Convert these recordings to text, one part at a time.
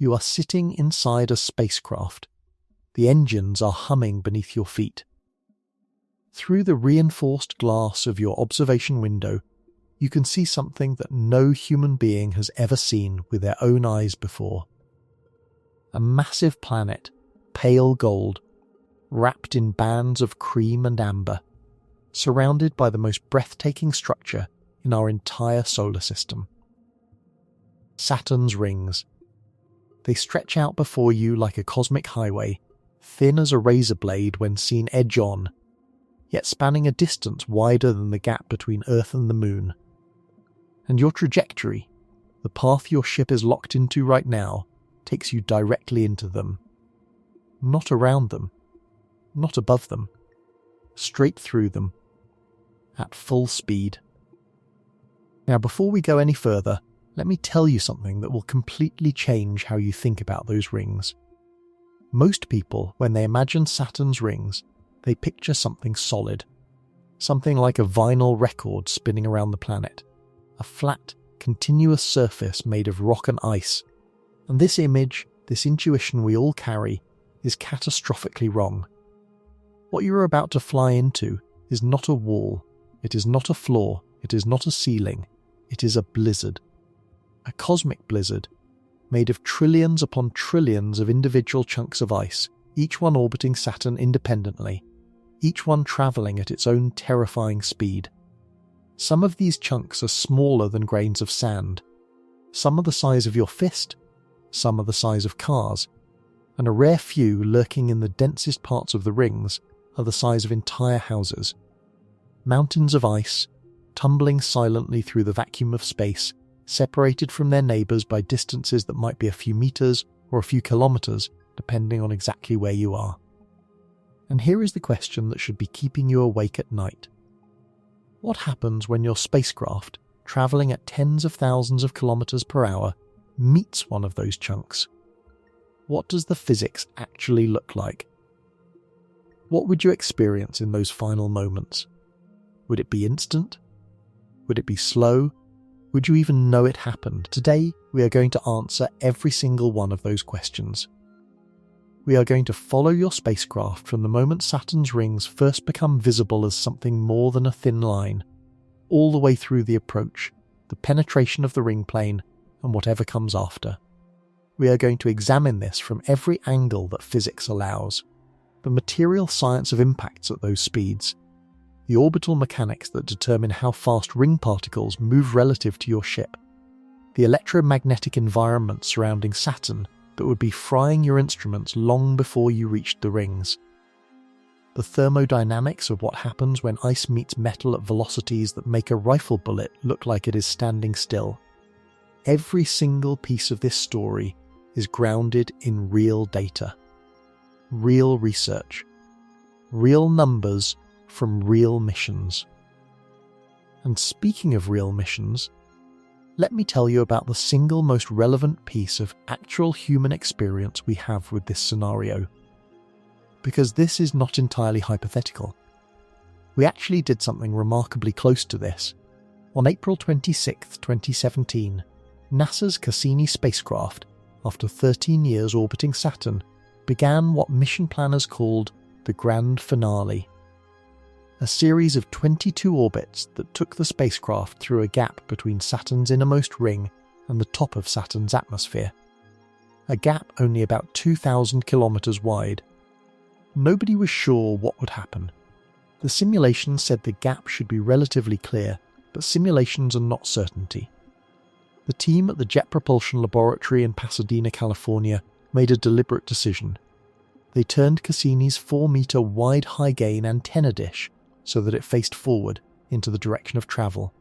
You are sitting inside a spacecraft. The engines are humming beneath your feet. Through the reinforced glass of your observation window, you can see something that no human being has ever seen with their own eyes before. A massive planet, pale gold, wrapped in bands of cream and amber, surrounded by the most breathtaking structure in our entire solar system. Saturn's rings. They stretch out before you like a cosmic highway, thin as a razor blade when seen edge-on, yet spanning a distance wider than the gap between Earth and the Moon. And your trajectory, the path your ship is locked into right now, takes you directly into them. Not around them, not above them, straight through them, at full speed. Now, before we go any further, let me tell you something that will completely change how you think about those rings. Most people, when they imagine Saturn's rings, they picture something solid, something like a vinyl record spinning around the planet, a flat, continuous surface made of rock and ice. And this image, this intuition we all carry, is catastrophically wrong. What you are about to fly into is not a wall, it is not a floor, it is not a ceiling, it is a blizzard. A cosmic blizzard, made of trillions upon trillions of individual chunks of ice, each one orbiting Saturn independently, each one travelling at its own terrifying speed. Some of these chunks are smaller than grains of sand, some are the size of your fist, some are the size of cars, and a rare few lurking in the densest parts of the rings are the size of entire houses. Mountains of ice, tumbling silently through the vacuum of space, separated from their neighbours by distances that might be a few metres or a few kilometres, depending on exactly where you are. And here is the question that should be keeping you awake at night. What happens when your spacecraft, travelling at tens of thousands of kilometres per hour, meets one of those chunks? What does the physics actually look like? What would you experience in those final moments? Would it be instant? Would it be slow? Would you even know it happened? Today, we are going to answer every single one of those questions. We are going to follow your spacecraft from the moment Saturn's rings first become visible as something more than a thin line, all the way through the approach, the penetration of the ring plane, and whatever comes after. We are going to examine this from every angle that physics allows. The material science of impacts at those speeds, the orbital mechanics that determine how fast ring particles move relative to your ship, the electromagnetic environment surrounding Saturn that would be frying your instruments long before you reached the rings, the thermodynamics of what happens when ice meets metal at velocities that make a rifle bullet look like it is standing still. Every single piece of this story is grounded in real data, real research, real numbers from real missions. And speaking of real missions, let me tell you about the single most relevant piece of actual human experience we have with this scenario. Because this is not entirely hypothetical. We actually did something remarkably close to this. On April 26, 2017, NASA's Cassini spacecraft, after 13 years orbiting Saturn, began what mission planners called the Grand Finale. A series of 22 orbits that took the spacecraft through a gap between Saturn's innermost ring and the top of Saturn's atmosphere. A gap only about 2,000 kilometres wide. Nobody was sure what would happen. The simulations said the gap should be relatively clear, but simulations are not certainty. The team at the Jet Propulsion Laboratory in Pasadena, California, made a deliberate decision. They turned Cassini's 4-metre wide high-gain antenna dish so that it faced forward into the direction of travel.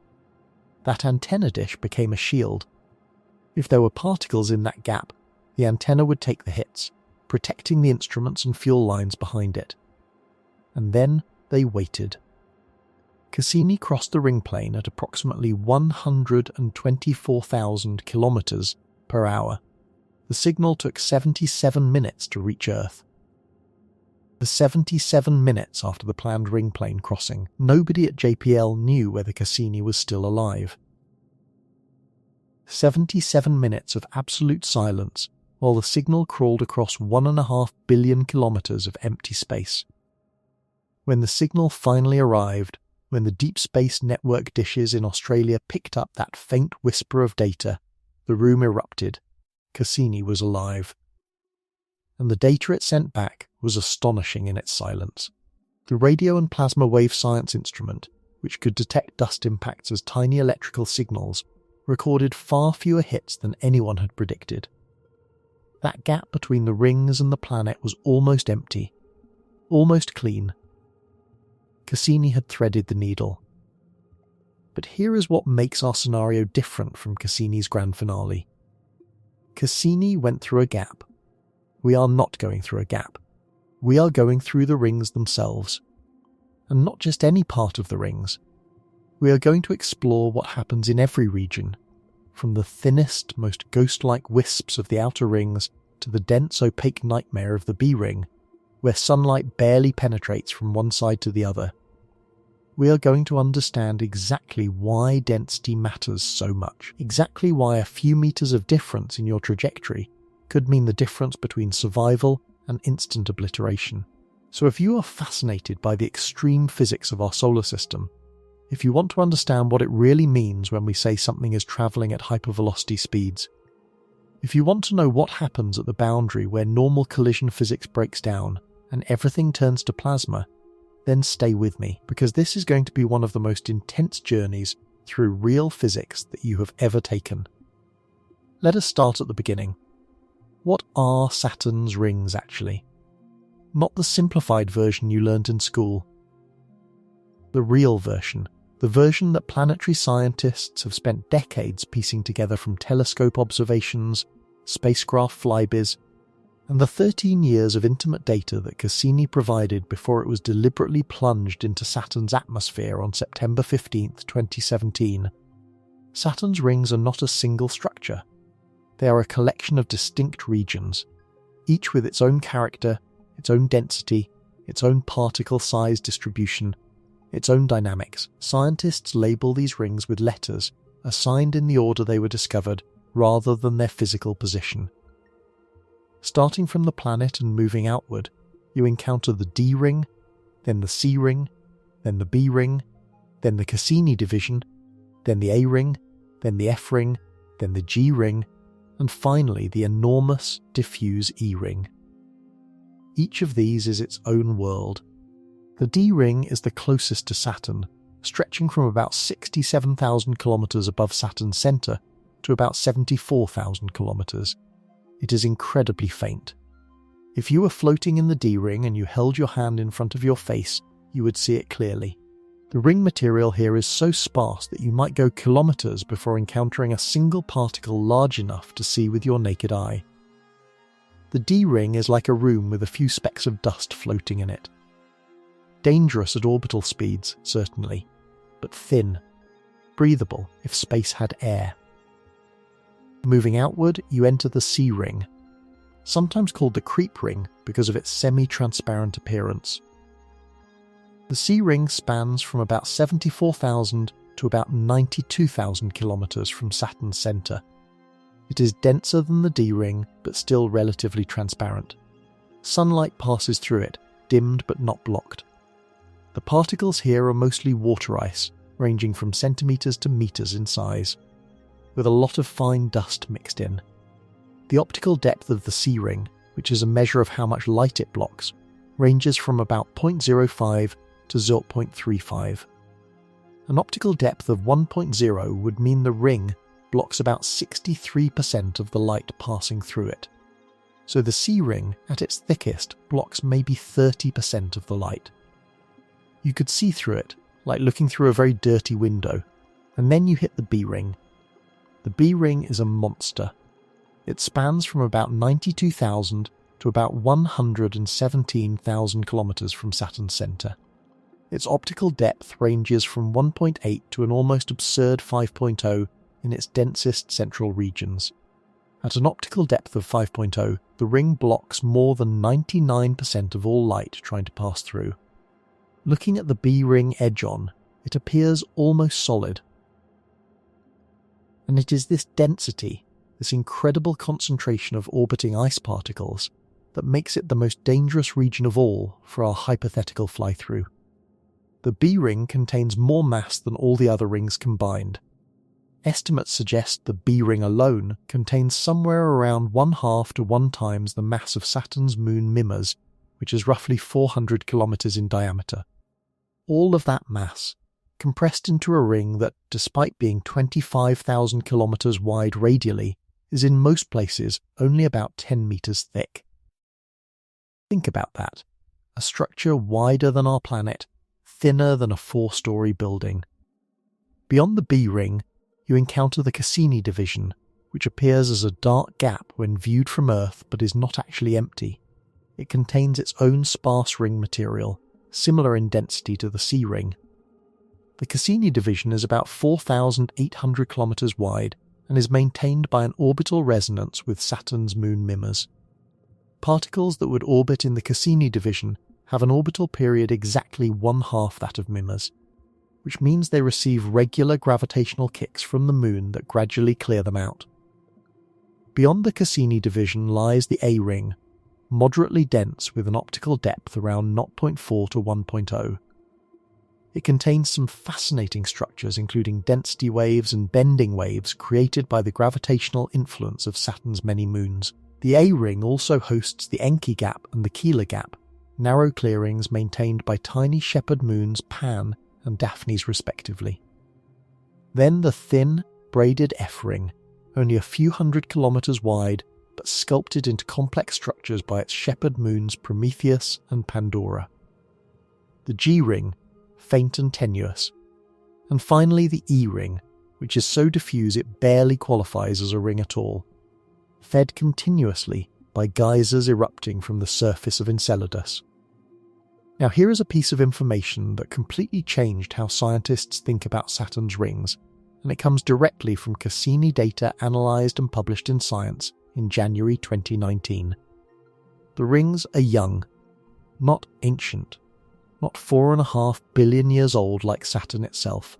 That antenna dish became a shield. If there were particles in that gap, the antenna would take the hits, protecting the instruments and fuel lines behind it. And then they waited. Cassini crossed the ring plane at approximately 124,000 kilometers per hour. The signal took 77 minutes to reach Earth. For 77 minutes after the planned ring plane crossing, nobody at JPL knew whether Cassini was still alive. 77 minutes of absolute silence while the signal crawled across 1.5 billion kilometers of empty space. When the signal finally arrived, when the deep space network dishes in Australia picked up that faint whisper of data, the room erupted. Cassini was alive. And the data it sent back was astonishing in its silence. The radio and plasma wave science instrument, which could detect dust impacts as tiny electrical signals, recorded far fewer hits than anyone had predicted. That gap between the rings and the planet was almost empty, almost clean. Cassini had threaded the needle. But here is what makes our scenario different from Cassini's grand finale. Cassini went through a gap. We are not going through a gap. We are going through the rings themselves. And not just any part of the rings. We are going to explore what happens in every region, from the thinnest, most ghost-like wisps of the outer rings to the dense, opaque nightmare of the B ring, where sunlight barely penetrates from one side to the other. We are going to understand exactly why density matters so much, exactly why a few meters of difference in your trajectory could mean the difference between survival and instant obliteration. So if you are fascinated by the extreme physics of our solar system, if you want to understand what it really means when we say something is travelling at hypervelocity speeds, if you want to know what happens at the boundary where normal collision physics breaks down and everything turns to plasma, then stay with me, because this is going to be one of the most intense journeys through real physics that you have ever taken. Let us start at the beginning. What are Saturn's rings actually? Not the simplified version you learnt in school. The real version. The version that planetary scientists have spent decades piecing together from telescope observations, spacecraft flybys, and the 13 years of intimate data that Cassini provided before it was deliberately plunged into Saturn's atmosphere on September 15, 2017. Saturn's rings are not a single structure. They are a collection of distinct regions, each with its own character, its own density, its own particle size distribution, its own dynamics. Scientists label these rings with letters assigned in the order they were discovered rather than their physical position. Starting from the planet and moving outward, you encounter the D ring, then the C ring, then the B ring, then the Cassini division, then the A ring, then the F ring, then the G ring, and finally the enormous, diffuse E ring. Each of these is its own world. The D ring is the closest to Saturn, stretching from about 67,000 kilometers above Saturn's center to about 74,000 kilometers. It is incredibly faint. If you were floating in the D ring and you held your hand in front of your face, you would see it clearly. The ring material here is so sparse that you might go kilometers before encountering a single particle large enough to see with your naked eye. The D ring is like a room with a few specks of dust floating in it. Dangerous at orbital speeds, certainly, but thin, breathable if space had air. Moving outward, you enter the C ring, sometimes called the creep ring because of its semi-transparent appearance. The C ring spans from about 74,000 to about 92,000 kilometers from Saturn's center. It is denser than the D ring, but still relatively transparent. Sunlight passes through it, dimmed but not blocked. The particles here are mostly water ice, ranging from centimeters to meters in size, with a lot of fine dust mixed in. The optical depth of the C ring, which is a measure of how much light it blocks, ranges from about 0.05 to 0.35. An optical depth of 1.0 would mean the ring blocks about 63% of the light passing through it. So the C ring, at its thickest, blocks maybe 30% of the light. You could see through it, like looking through a very dirty window, and then you hit the B ring. The B ring is a monster. It spans from about 92,000 to about 117,000 kilometers from Saturn's center. Its optical depth ranges from 1.8 to an almost absurd 5.0 in its densest central regions. At an optical depth of 5.0, the ring blocks more than 99% of all light trying to pass through. Looking at the B ring edge-on, it appears almost solid. And it is this density, this incredible concentration of orbiting ice particles that makes it the most dangerous region of all for our hypothetical fly-through. The B ring contains more mass than all the other rings combined. Estimates suggest the B ring alone contains somewhere around 1/2 to 1 times the mass of Saturn's moon Mimas, which is roughly 400 kilometers in diameter. All of that mass, compressed into a ring that, despite being 25,000 kilometers wide radially, is in most places only about 10 meters thick. Think about that. A structure wider than our planet, thinner than a 4-story building. Beyond the B ring, you encounter the Cassini division, which appears as a dark gap when viewed from Earth but is not actually empty. It contains its own sparse ring material, similar in density to the C ring. The Cassini division is about 4,800 kilometers wide and is maintained by an orbital resonance with Saturn's moon Mimas. Particles that would orbit in the Cassini division have an orbital period exactly 1/2 that of Mimas, which means they receive regular gravitational kicks from the moon that gradually clear them out. Beyond the Cassini division lies the A ring, moderately dense with an optical depth around 0.4 to 1.0. It contains some fascinating structures including density waves and bending waves created by the gravitational influence of Saturn's many moons. The A ring also hosts the Encke Gap and the Keeler Gap, narrow clearings maintained by tiny shepherd moons Pan and Daphnes respectively. Then the thin, braided F ring, only a few hundred kilometers wide but sculpted into complex structures by its shepherd moons Prometheus and Pandora. The G ring, faint and tenuous. And finally the E ring, which is so diffuse it barely qualifies as a ring at all, fed continuously by geysers erupting from the surface of Enceladus. Now here is a piece of information that completely changed how scientists think about Saturn's rings, and it comes directly from Cassini data analysed and published in Science in January 2019. The rings are young, not ancient, not 4.5 billion years old like Saturn itself.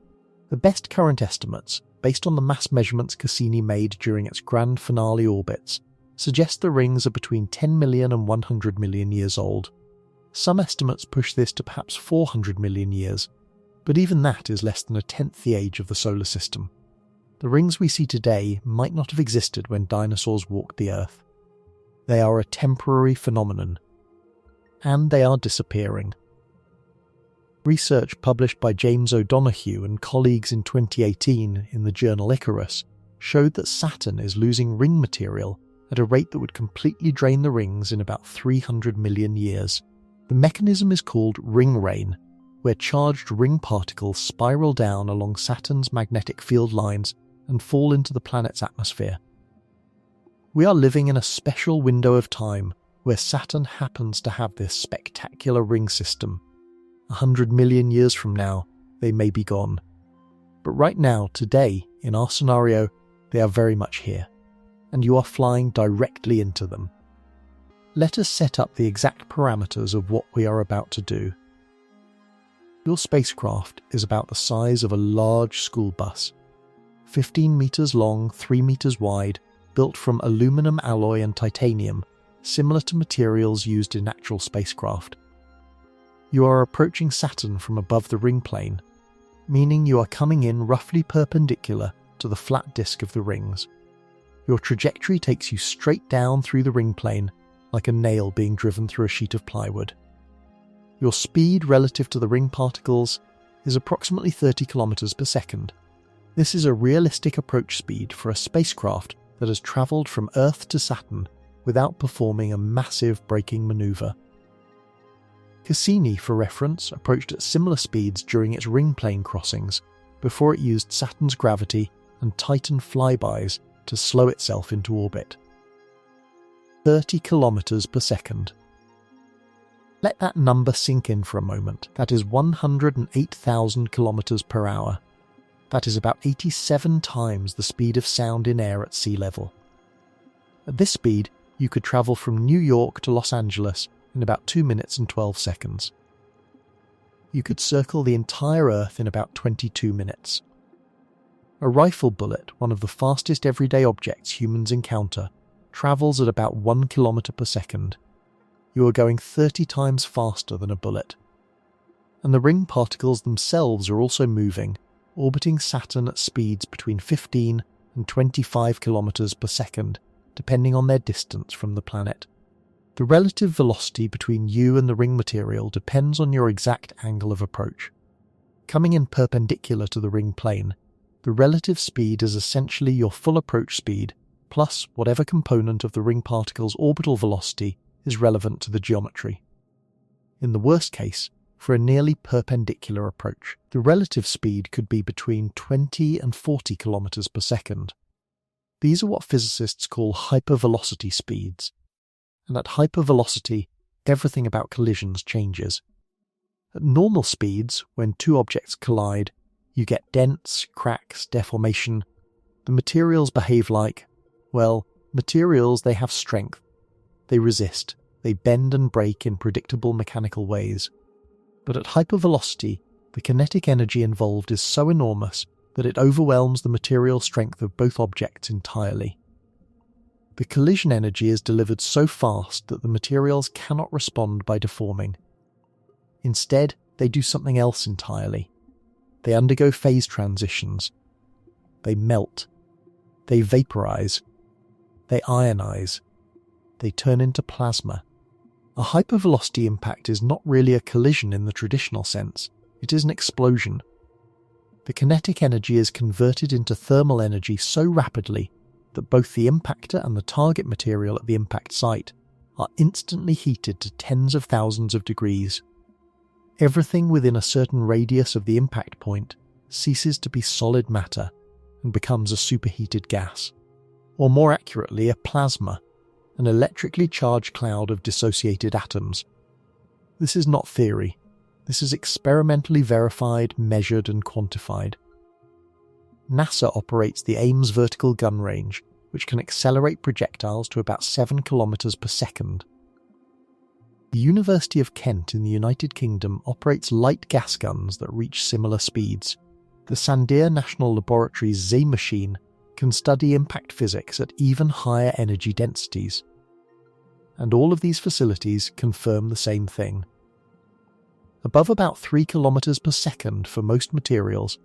The best current estimates, based on the mass measurements Cassini made during its grand finale orbits, suggest the rings are between 10 million and 100 million years old. Some estimates push this to perhaps 400 million years, but even that is less than a tenth the age of the solar system. The rings we see today might not have existed when dinosaurs walked the Earth. They are a temporary phenomenon, and they are disappearing. Research published by James O'Donoghue and colleagues in 2018 in the journal Icarus showed that Saturn is losing ring material at a rate that would completely drain the rings in about 300 million years. The mechanism is called ring rain, where charged ring particles spiral down along Saturn's magnetic field lines and fall into the planet's atmosphere. We are living in a special window of time where Saturn happens to have this spectacular ring system. 100 million years from now, they may be gone. But right now, today, in our scenario, they are very much here, and you are flying directly into them. Let us set up the exact parameters of what we are about to do. Your spacecraft is about the size of a large school bus, 15 meters long, 3 meters wide, built from aluminum alloy and titanium, similar to materials used in actual spacecraft. You are approaching Saturn from above the ring plane, meaning you are coming in roughly perpendicular to the flat disk of the rings. Your trajectory takes you straight down through the ring plane, like a nail being driven through a sheet of plywood. Your speed relative to the ring particles is approximately 30 kilometers per second. This is a realistic approach speed for a spacecraft that has travelled from Earth to Saturn without performing a massive braking manoeuvre. Cassini, for reference, approached at similar speeds during its ring plane crossings, before it used Saturn's gravity and Titan flybys to slow itself into orbit. 30 kilometers per second. Let that number sink in for a moment. That is 108,000 kilometers per hour. That is about 87 times the speed of sound in air at sea level. At this speed, you could travel from New York to Los Angeles in about 2 minutes and 12 seconds. You could circle the entire Earth in about 22 minutes. A rifle bullet, one of the fastest everyday objects humans encounter, travels at about 1 kilometer per second. You are going 30 times faster than a bullet. And the ring particles themselves are also moving, orbiting Saturn at speeds between 15 and 25 kilometers per second, depending on their distance from the planet. The relative velocity between you and the ring material depends on your exact angle of approach. Coming in perpendicular to the ring plane, the relative speed is essentially your full approach speed, plus whatever component of the ring particle's orbital velocity is relevant to the geometry. In the worst case, for a nearly perpendicular approach, the relative speed could be between 20 and 40 kilometers per second. These are what physicists call hypervelocity speeds. And at hypervelocity, everything about collisions changes. At normal speeds, when two objects collide, you get dents, cracks, deformation. The materials behave like, well, materials. They have strength. They resist. They bend and break in predictable mechanical ways. But at hypervelocity, the kinetic energy involved is so enormous that it overwhelms the material strength of both objects entirely. The collision energy is delivered so fast that the materials cannot respond by deforming. Instead, they do something else entirely. They undergo phase transitions. They melt. They vaporize. They ionize. They turn into plasma. A hypervelocity impact is not really a collision in the traditional sense. It is an explosion. The kinetic energy is converted into thermal energy so rapidly that both the impactor and the target material at the impact site are instantly heated to tens of thousands of degrees. Everything within a certain radius of the impact point ceases to be solid matter and becomes a superheated gas, or more accurately a plasma, an electrically charged cloud of dissociated atoms. This is not theory. This is experimentally verified, measured and quantified. NASA operates the Ames vertical gun range, which can accelerate projectiles to about 7 kilometers per second. The University of Kent in the United Kingdom operates light gas guns that reach similar speeds. The Sandia National Laboratory's Z machine can study impact physics at even higher energy densities. And all of these facilities confirm the same thing. Above about 3 kilometers per second for most materials,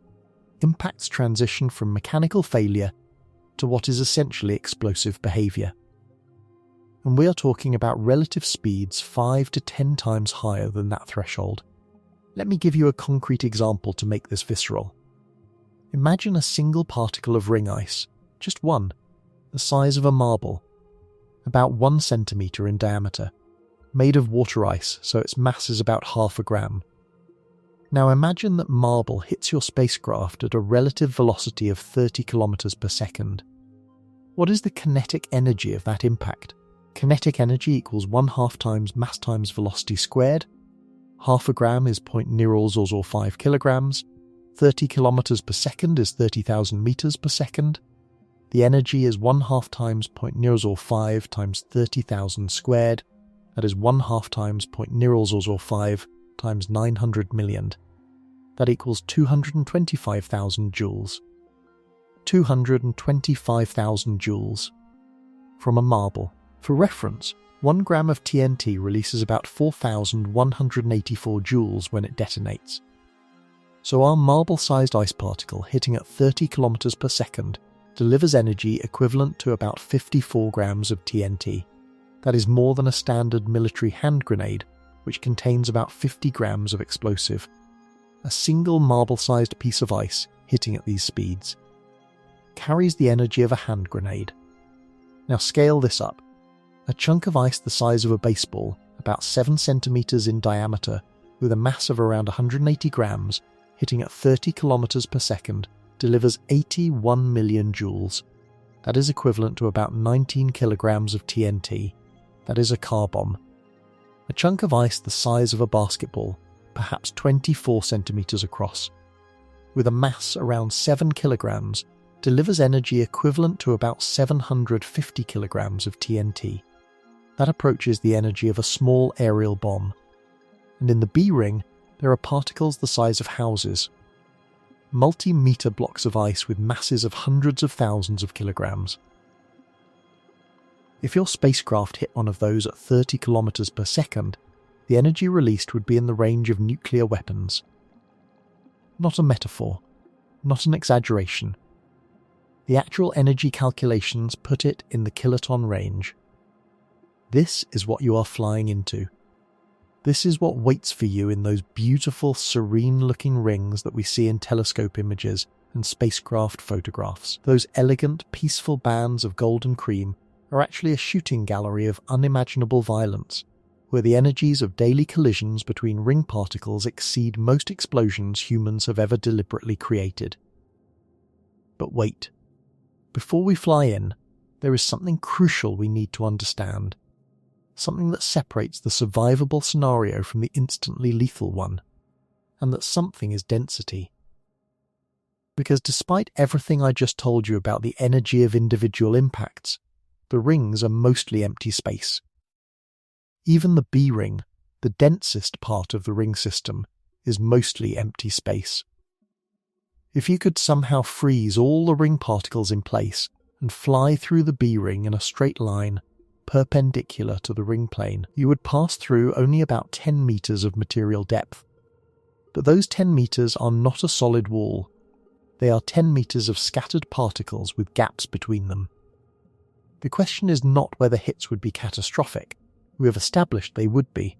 impacts transition from mechanical failure to what is essentially explosive behavior. And we are talking about relative speeds 5 to 10 times higher than that threshold. Let me give you a concrete example to make this visceral. Imagine a single particle of ring ice, just one, the size of a marble, about 1 centimeter in diameter, made of water ice, so its mass is about half a gram. Now imagine that marble hits your spacecraft at a relative velocity of 30 kilometers per second. What is the kinetic energy of that impact? Kinetic energy equals 1/2 times mass times velocity squared. Half a gram is 0.005 kilograms. 30 kilometers per second is 30,000 meters per second. The energy is 1/2 times 0.005 times 30,000 squared. That is 1/2 times 0.005 times 900 million. That equals 225,000 joules. 225,000 joules from a marble. For reference, 1 gram of TNT releases about 4,184 joules when it detonates. So our marble-sized ice particle hitting at 30 kilometers per second delivers energy equivalent to about 54 grams of TNT. That is more than a standard military hand grenade, which contains about 50 grams of explosive. A single marble-sized piece of ice hitting at these speeds carries the energy of a hand grenade. Now scale this up. A chunk of ice the size of a baseball, about 7 centimeters in diameter, with a mass of around 180 grams, hitting at 30 kilometers per second, delivers 81 million joules. That is equivalent to about 19 kilograms of TNT. That is a car bomb. A chunk of ice the size of a basketball, perhaps 24 centimeters across, with a mass around 7 kilograms, delivers energy equivalent to about 750 kilograms of TNT. That approaches the energy of a small aerial bomb. And in the B ring, there are particles the size of houses. multi-meter blocks of ice with masses of hundreds of thousands of kilograms. If your spacecraft hit one of those at 30 kilometers per second, the energy released would be in the range of nuclear weapons. Not a metaphor, not an exaggeration. The actual energy calculations put it in the kiloton range. This is what you are flying into. This is what waits for you in those beautiful, serene-looking rings that we see in telescope images and spacecraft photographs. Those elegant, peaceful bands of golden cream are actually a shooting gallery of unimaginable violence, where the energies of daily collisions between ring particles exceed most explosions humans have ever deliberately created. But wait. Before we fly in, there is something crucial we need to understand. Something that separates the survivable scenario from the instantly lethal one. And that something is density. Because despite everything I just told you about the energy of individual impacts, the rings are mostly empty space. Even the B ring, the densest part of the ring system, is mostly empty space. If you could somehow freeze all the ring particles in place and fly through the B ring in a straight line, perpendicular to the ring plane, you would pass through only about 10 meters of material depth. But those 10 meters are not a solid wall. They are 10 meters of scattered particles with gaps between them. The question is not whether hits would be catastrophic. We have established they would be.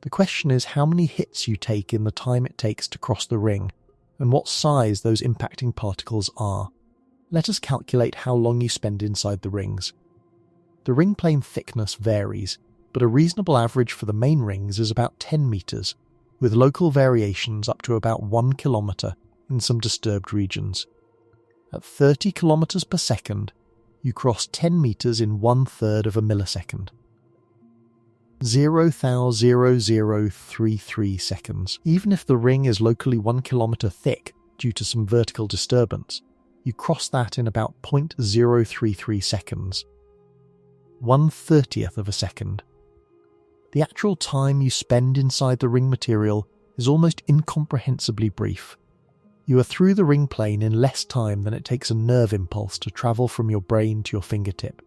The question is how many hits you take in the time it takes to cross the ring, and what size those impacting particles are. Let us calculate how long you spend inside the rings. The ring plane thickness varies, but a reasonable average for the main rings is about 10 meters, with local variations up to about 1 kilometer in some disturbed regions. At 30 kilometers per second, you cross 10 meters in 1/3 of a millisecond. 0,0033 seconds. Even if the ring is locally 1 kilometer thick due to some vertical disturbance, you cross that in about 0.033 seconds. 1/30th of a second. The actual time you spend inside the ring material is almost incomprehensibly brief. You are through the ring plane in less time than it takes a nerve impulse to travel from your brain to your fingertip.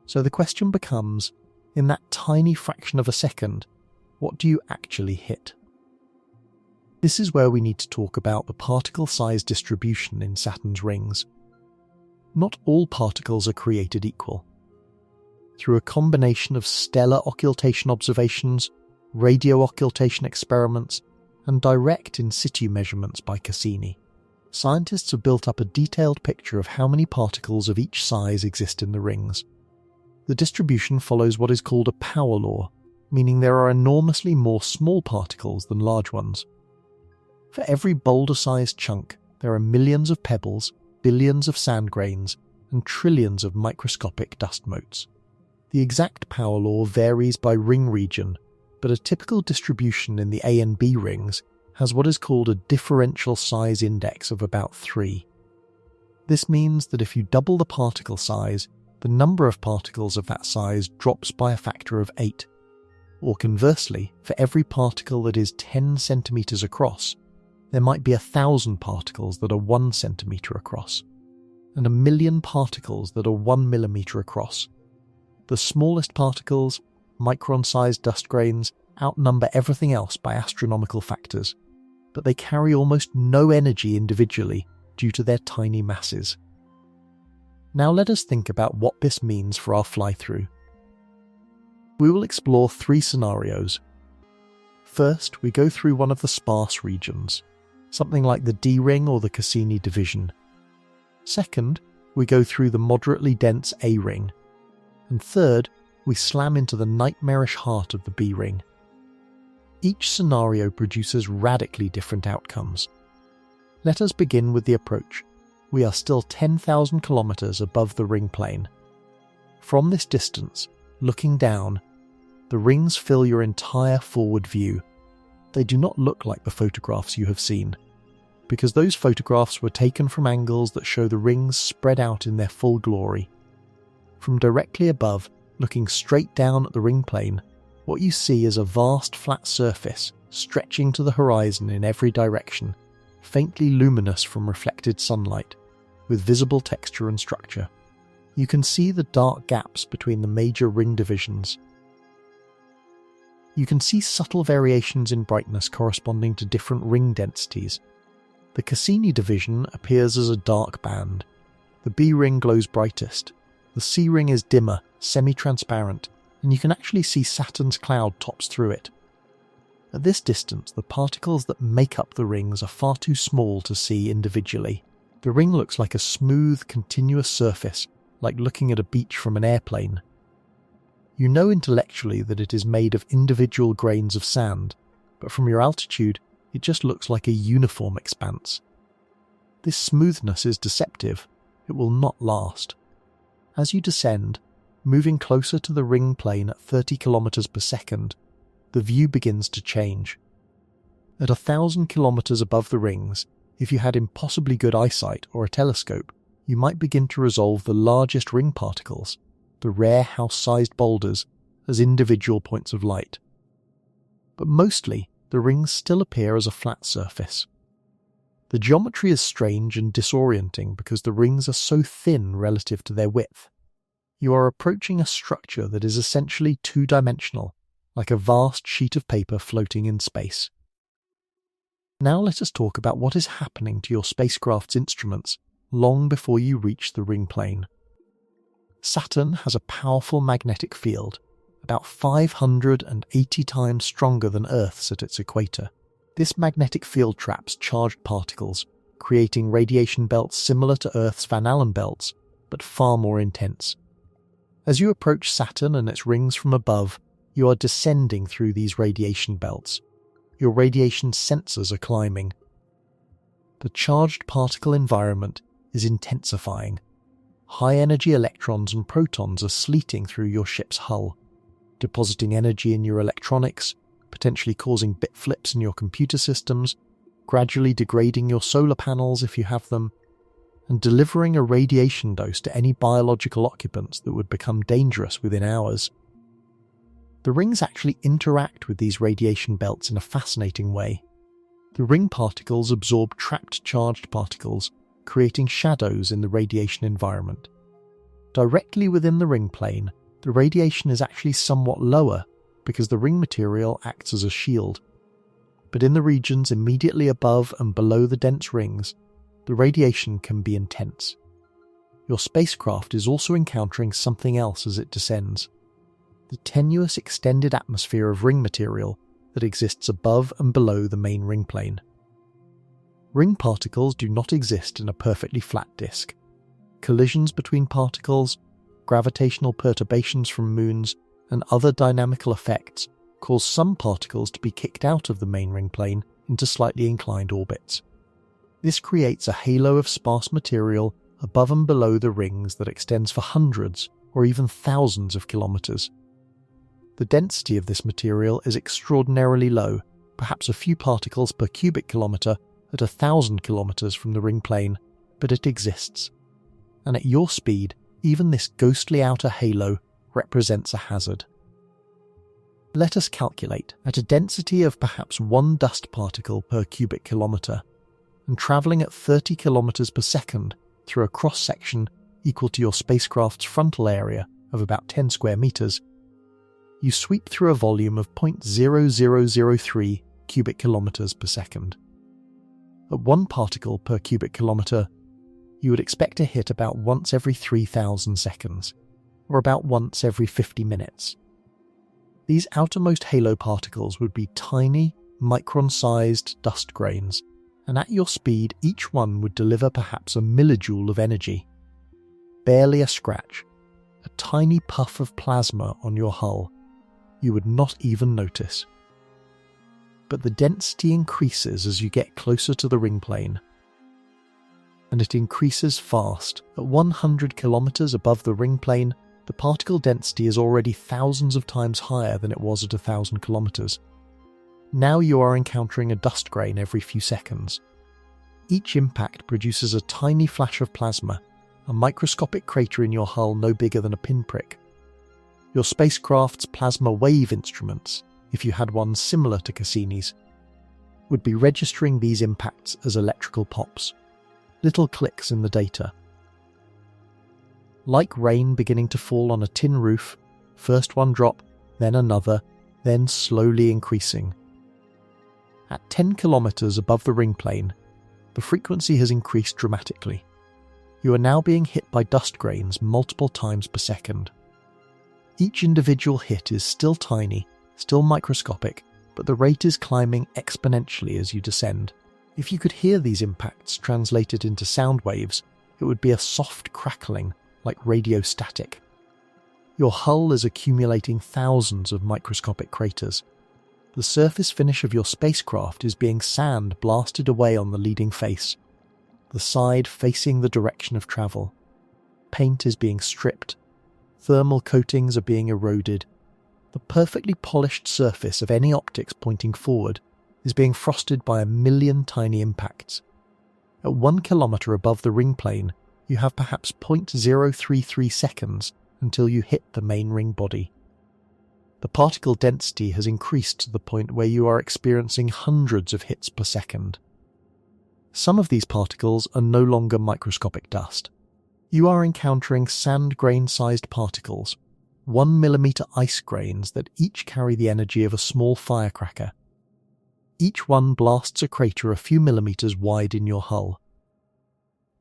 So the question becomes, in that tiny fraction of a second, what do you actually hit? This is where we need to talk about the particle size distribution in Saturn's rings. Not all particles are created equal. Through a combination of stellar occultation observations, radio occultation experiments, and direct in situ measurements by Cassini, scientists have built up a detailed picture of how many particles of each size exist in the rings. The distribution follows what is called a power law, meaning there are enormously more small particles than large ones. For every boulder-sized chunk, there are millions of pebbles, billions of sand grains, and trillions of microscopic dust motes. The exact power law varies by ring region, but a typical distribution in the A and B rings has what is called a differential size index of about 3. This means that if you double the particle size, the number of particles of that size drops by a factor of 8. Or conversely, for every particle that is 10 centimeters across, there might be 1,000 particles that are 1 centimeter across, and 1,000,000 particles that are 1 millimeter across. The smallest particles, micron-sized dust grains, outnumber everything else by astronomical factors, but they carry almost no energy individually due to their tiny masses. Now let us think about what this means for our fly-through. We will explore 3 scenarios. First, we go through one of the sparse regions, something like the D ring or the Cassini division. Second, we go through the moderately dense A ring. And third, we slam into the nightmarish heart of the B ring. Each scenario produces radically different outcomes. Let us begin with the approach. We are still 10,000 kilometers above the ring plane. From this distance, looking down, the rings fill your entire forward view. They do not look like the photographs you have seen, because those photographs were taken from angles that show the rings spread out in their full glory. From directly above, looking straight down at the ring plane, what you see is a vast flat surface stretching to the horizon in every direction, faintly luminous from reflected sunlight, with visible texture and structure. You can see the dark gaps between the major ring divisions. You can see subtle variations in brightness corresponding to different ring densities. The Cassini division appears as a dark band. The B ring glows brightest. The C ring is dimmer, semi-transparent, and you can actually see Saturn's cloud tops through it. At this distance, the particles that make up the rings are far too small to see individually. The ring looks like a smooth, continuous surface, like looking at a beach from an airplane. You know intellectually that it is made of individual grains of sand, but from your altitude, it just looks like a uniform expanse. This smoothness is deceptive. It will not last. As you descend, moving closer to the ring plane at 30 kilometers per second, the view begins to change. At 1,000 kilometers above the rings, if you had impossibly good eyesight or a telescope, you might begin to resolve the largest ring particles, the rare house-sized boulders, as individual points of light. But mostly, the rings still appear as a flat surface. The geometry is strange and disorienting because the rings are so thin relative to their width. You are approaching a structure that is essentially two-dimensional, like a vast sheet of paper floating in space. Now let us talk about what is happening to your spacecraft's instruments long before you reach the ring plane. Saturn has a powerful magnetic field, about 580 times stronger than Earth's at its equator. This magnetic field traps charged particles, creating radiation belts similar to Earth's Van Allen belts, but far more intense. As you approach Saturn and its rings from above, you are descending through these radiation belts. Your radiation sensors are climbing. The charged particle environment is intensifying. High-energy electrons and protons are sleeting through your ship's hull, depositing energy in your electronics, potentially causing bit flips in your computer systems, gradually degrading your solar panels if you have them, and delivering a radiation dose to any biological occupants that would become dangerous within hours. The rings actually interact with these radiation belts in a fascinating way. The ring particles absorb trapped charged particles, creating shadows in the radiation environment. Directly within the ring plane, the radiation is actually somewhat lower because the ring material acts as a shield. But in the regions immediately above and below the dense rings, the radiation can be intense. Your spacecraft is also encountering something else as it descends: the tenuous extended atmosphere of ring material that exists above and below the main ring plane. Ring particles do not exist in a perfectly flat disk. Collisions between particles, gravitational perturbations from moons, and other dynamical effects cause some particles to be kicked out of the main ring plane into slightly inclined orbits. This creates a halo of sparse material above and below the rings that extends for hundreds or even thousands of kilometers. The density of this material is extraordinarily low, perhaps a few particles per cubic kilometer at 1,000 kilometers from the ring plane, but it exists. And at your speed, even this ghostly outer halo represents a hazard. Let us calculate at a density of perhaps 1 dust particle per cubic kilometer, and travelling at 30 kilometers per second through a cross-section equal to your spacecraft's frontal area of about 10 square meters, you sweep through a volume of 0.0003 cubic kilometers per second. At 1 particle per cubic kilometer, you would expect to hit about once every 3,000 seconds, or about once every 50 minutes. These outermost halo particles would be tiny, micron-sized dust grains, and at your speed each one would deliver perhaps a millijoule of energy. Barely a scratch, a tiny puff of plasma on your hull. You would not even notice. But the density increases as you get closer to the ring plane. And it increases fast. At 100 kilometers above the ring plane, the particle density is already thousands of times higher than it was at 1,000 kilometers. Now you are encountering a dust grain every few seconds. Each impact produces a tiny flash of plasma, a microscopic crater in your hull no bigger than a pinprick. Your spacecraft's plasma wave instruments, if you had one similar to Cassini's, would be registering these impacts as electrical pops, little clicks in the data. Like rain beginning to fall on a tin roof, first one drop, then another, then slowly increasing. At 10 kilometers above the ring plane, the frequency has increased dramatically. You are now being hit by dust grains multiple times per second. Each individual hit is still tiny, still microscopic, but the rate is climbing exponentially as you descend. If you could hear these impacts translated into sound waves, it would be a soft crackling, like radio static. Your hull is accumulating thousands of microscopic craters. The surface finish of your spacecraft is being sand blasted away on the leading face, the side facing the direction of travel. Paint is being stripped. Thermal coatings are being eroded. The perfectly polished surface of any optics pointing forward is being frosted by 1 million tiny impacts. At 1 kilometer above the ring plane, you have perhaps 0.033 seconds until you hit the main ring body. The particle density has increased to the point where you are experiencing hundreds of hits per second. Some of these particles are no longer microscopic dust. You are encountering sand grain-sized particles, 1 millimeter ice grains that each carry the energy of a small firecracker. Each one blasts a crater a few millimeters wide in your hull.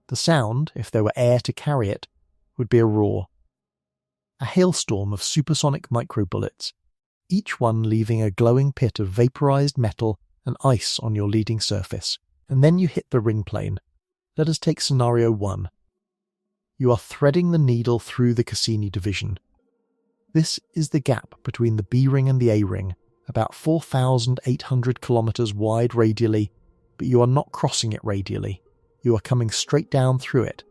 The sound, if there were air to carry it, would be a roar. A hailstorm of supersonic microbullets, each one leaving a glowing pit of vaporized metal and ice on your leading surface. And then you hit the ring plane. Let us take scenario 1. You are threading the needle through the Cassini division. This is the gap between the B ring and the A ring, about 4,800 kilometers wide radially, but you are not crossing it radially. You are coming straight down through it,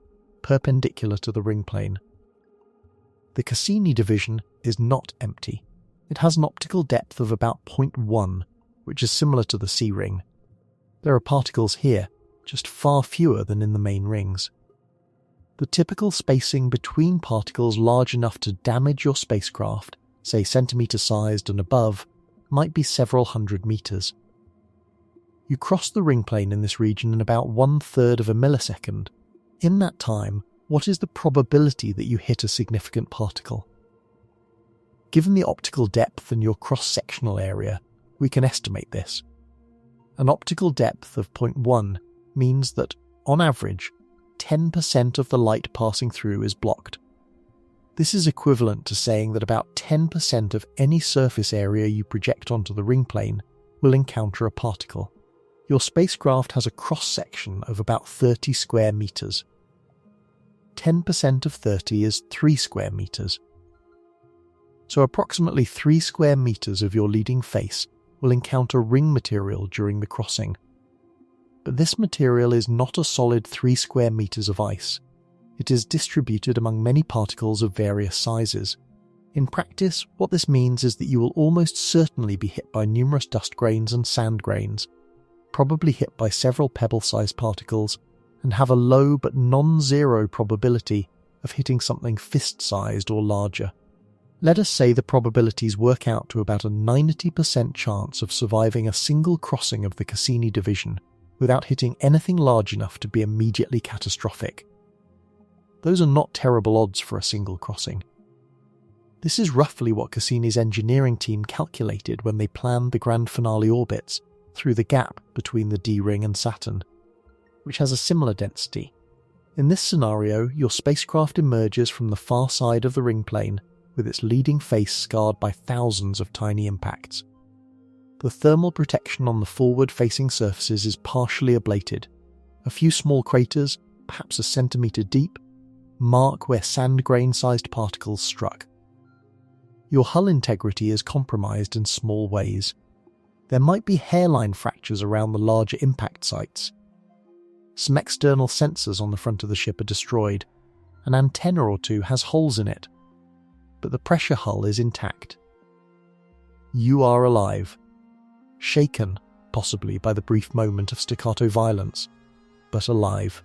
perpendicular to the ring plane. The Cassini division is not empty. It has an optical depth of about 0.1, which is similar to the C ring. There are particles here, just far fewer than in the main rings. The typical spacing between particles large enough to damage your spacecraft, say centimeter-sized and above, might be several hundred meters. You cross the ring plane in this region in about 1/3 of a millisecond. In that time, what is the probability that you hit a significant particle? Given the optical depth and your cross-sectional area, we can estimate this. An optical depth of 0.1 means that, on average, 10% of the light passing through is blocked. This is equivalent to saying that about 10% of any surface area you project onto the ring plane will encounter a particle. Your spacecraft has a cross-section of about 30 square meters. 10% of 30 is 3 square meters. So approximately 3 square meters of your leading face will encounter ring material during the crossing. But this material is not a solid 3 square meters of ice. It is distributed among many particles of various sizes. In practice, what this means is that you will almost certainly be hit by numerous dust grains and sand grains, probably hit by several pebble-sized particles, and have a low but non-zero probability of hitting something fist-sized or larger. Let us say the probabilities work out to about a 90% chance of surviving a single crossing of the Cassini division without hitting anything large enough to be immediately catastrophic. Those are not terrible odds for a single crossing. This is roughly what Cassini's engineering team calculated when they planned the grand finale orbits through the gap between the D-ring and Saturn, which has a similar density. In this scenario, your spacecraft emerges from the far side of the ring plane with its leading face scarred by thousands of tiny impacts. The thermal protection on the forward-facing surfaces is partially ablated. A few small craters, perhaps a centimetre deep, mark where sand grain-sized particles struck. Your hull integrity is compromised in small ways. There might be hairline fractures around the larger impact sites. Some external sensors on the front of the ship are destroyed. An antenna or two has holes in it, but the pressure hull is intact. You are alive. Shaken, possibly by the brief moment of staccato violence, but alive.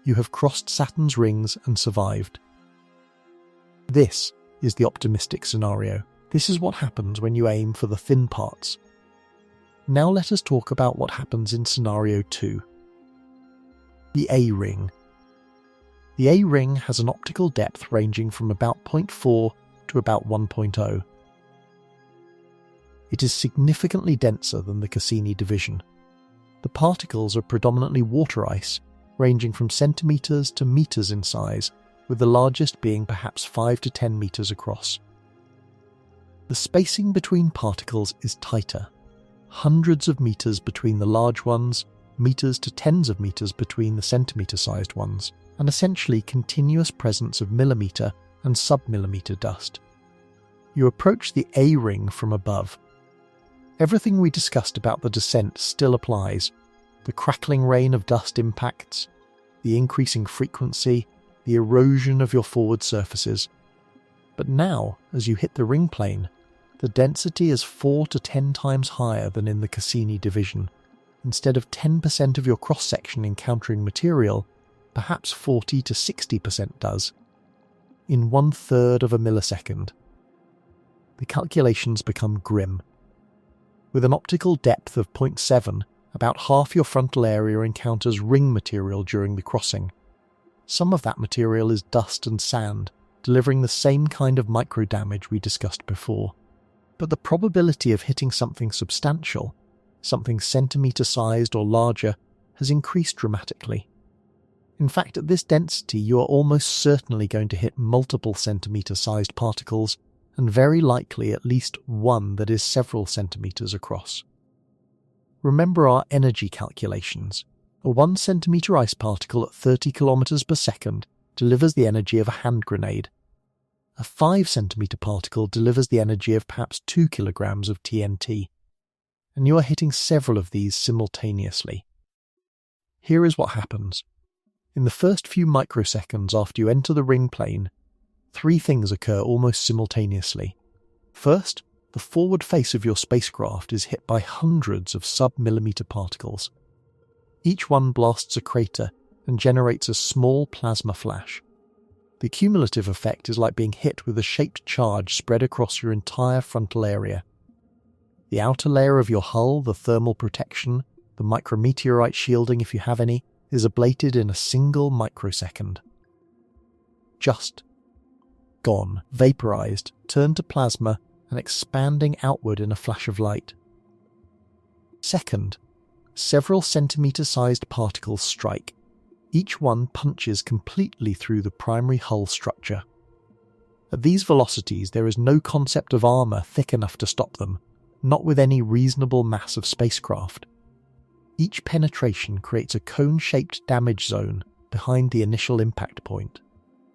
You have crossed Saturn's rings and survived. This is the optimistic scenario. This is what happens when you aim for the thin parts. Now let us talk about what happens in Scenario 2. The A-ring. The A-ring has an optical depth ranging from about 0.4 to about 1.0. It is significantly denser than the Cassini division. The particles are predominantly water ice, ranging from centimetres to metres in size, with the largest being perhaps 5 to 10 metres across. The spacing between particles is tighter, hundreds of metres between the large ones, metres to tens of metres between the centimetre-sized ones, and essentially continuous presence of millimetre and sub-millimetre dust. You approach the A-ring from above. Everything we discussed about the descent still applies. The crackling rain of dust impacts, the increasing frequency, the erosion of your forward surfaces. But now, as you hit the ring plane, the density is 4 to 10 times higher than in the Cassini division. Instead of 10% of your cross-section encountering material, perhaps 40 to 60% does, in 1/3 of a millisecond. The calculations become grim. With an optical depth of 0.7, about half your frontal area encounters ring material during the crossing. Some of that material is dust and sand, delivering the same kind of micro damage we discussed before. But the probability of hitting something substantial, something centimetre-sized or larger, has increased dramatically. In fact, at this density you are almost certainly going to hit multiple centimetre-sized particles, and very likely at least one that is several centimetres across. Remember our energy calculations. A 1 centimetre ice particle at 30 kilometers per second delivers the energy of a hand grenade. A 5 centimetre particle delivers the energy of perhaps 2 kilograms of TNT. And you are hitting several of these simultaneously. Here is what happens. In the first few microseconds after you enter the ring plane, 3 things occur almost simultaneously. First, the forward face of your spacecraft is hit by hundreds of sub-millimetre particles. Each one blasts a crater and generates a small plasma flash. The cumulative effect is like being hit with a shaped charge spread across your entire frontal area. The outer layer of your hull, the thermal protection, the micrometeorite shielding if you have any, is ablated in a single microsecond. Just gone, vaporized, turned to plasma, and expanding outward in a flash of light. Second, several centimetre-sized particles strike. Each one punches completely through the primary hull structure. At these velocities there is no concept of armour thick enough to stop them, not with any reasonable mass of spacecraft. Each penetration creates a cone-shaped damage zone behind the initial impact point.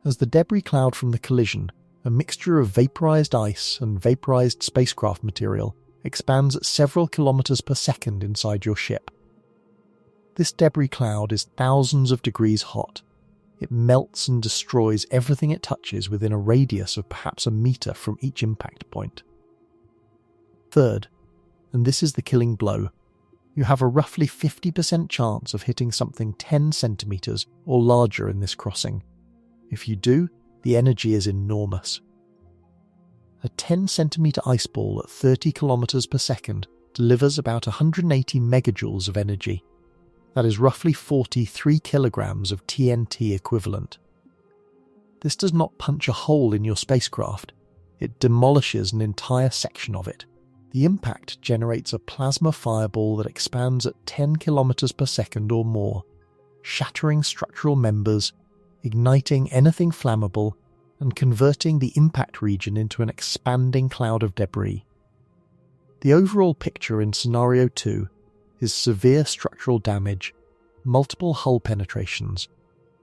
As the debris cloud from the collision, a mixture of vaporized ice and vaporized spacecraft material, expands at several kilometers per second inside your ship. This debris cloud is thousands of degrees hot. It melts and destroys everything it touches within a radius of perhaps a meter from each impact point. Third, and this is the killing blow, you have a roughly 50% chance of hitting something 10 centimeters or larger in this crossing. If you do, the energy is enormous. A 10 centimeter ice ball at 30 kilometers per second delivers about 180 megajoules of energy. That is roughly 43 kilograms of TNT equivalent. This does not punch a hole in your spacecraft. It demolishes an entire section of it. The impact generates a plasma fireball that expands at 10 kilometers per second or more, shattering structural members, igniting anything flammable, and converting the impact region into an expanding cloud of debris. The overall picture in Scenario 2 is severe structural damage, multiple hull penetrations,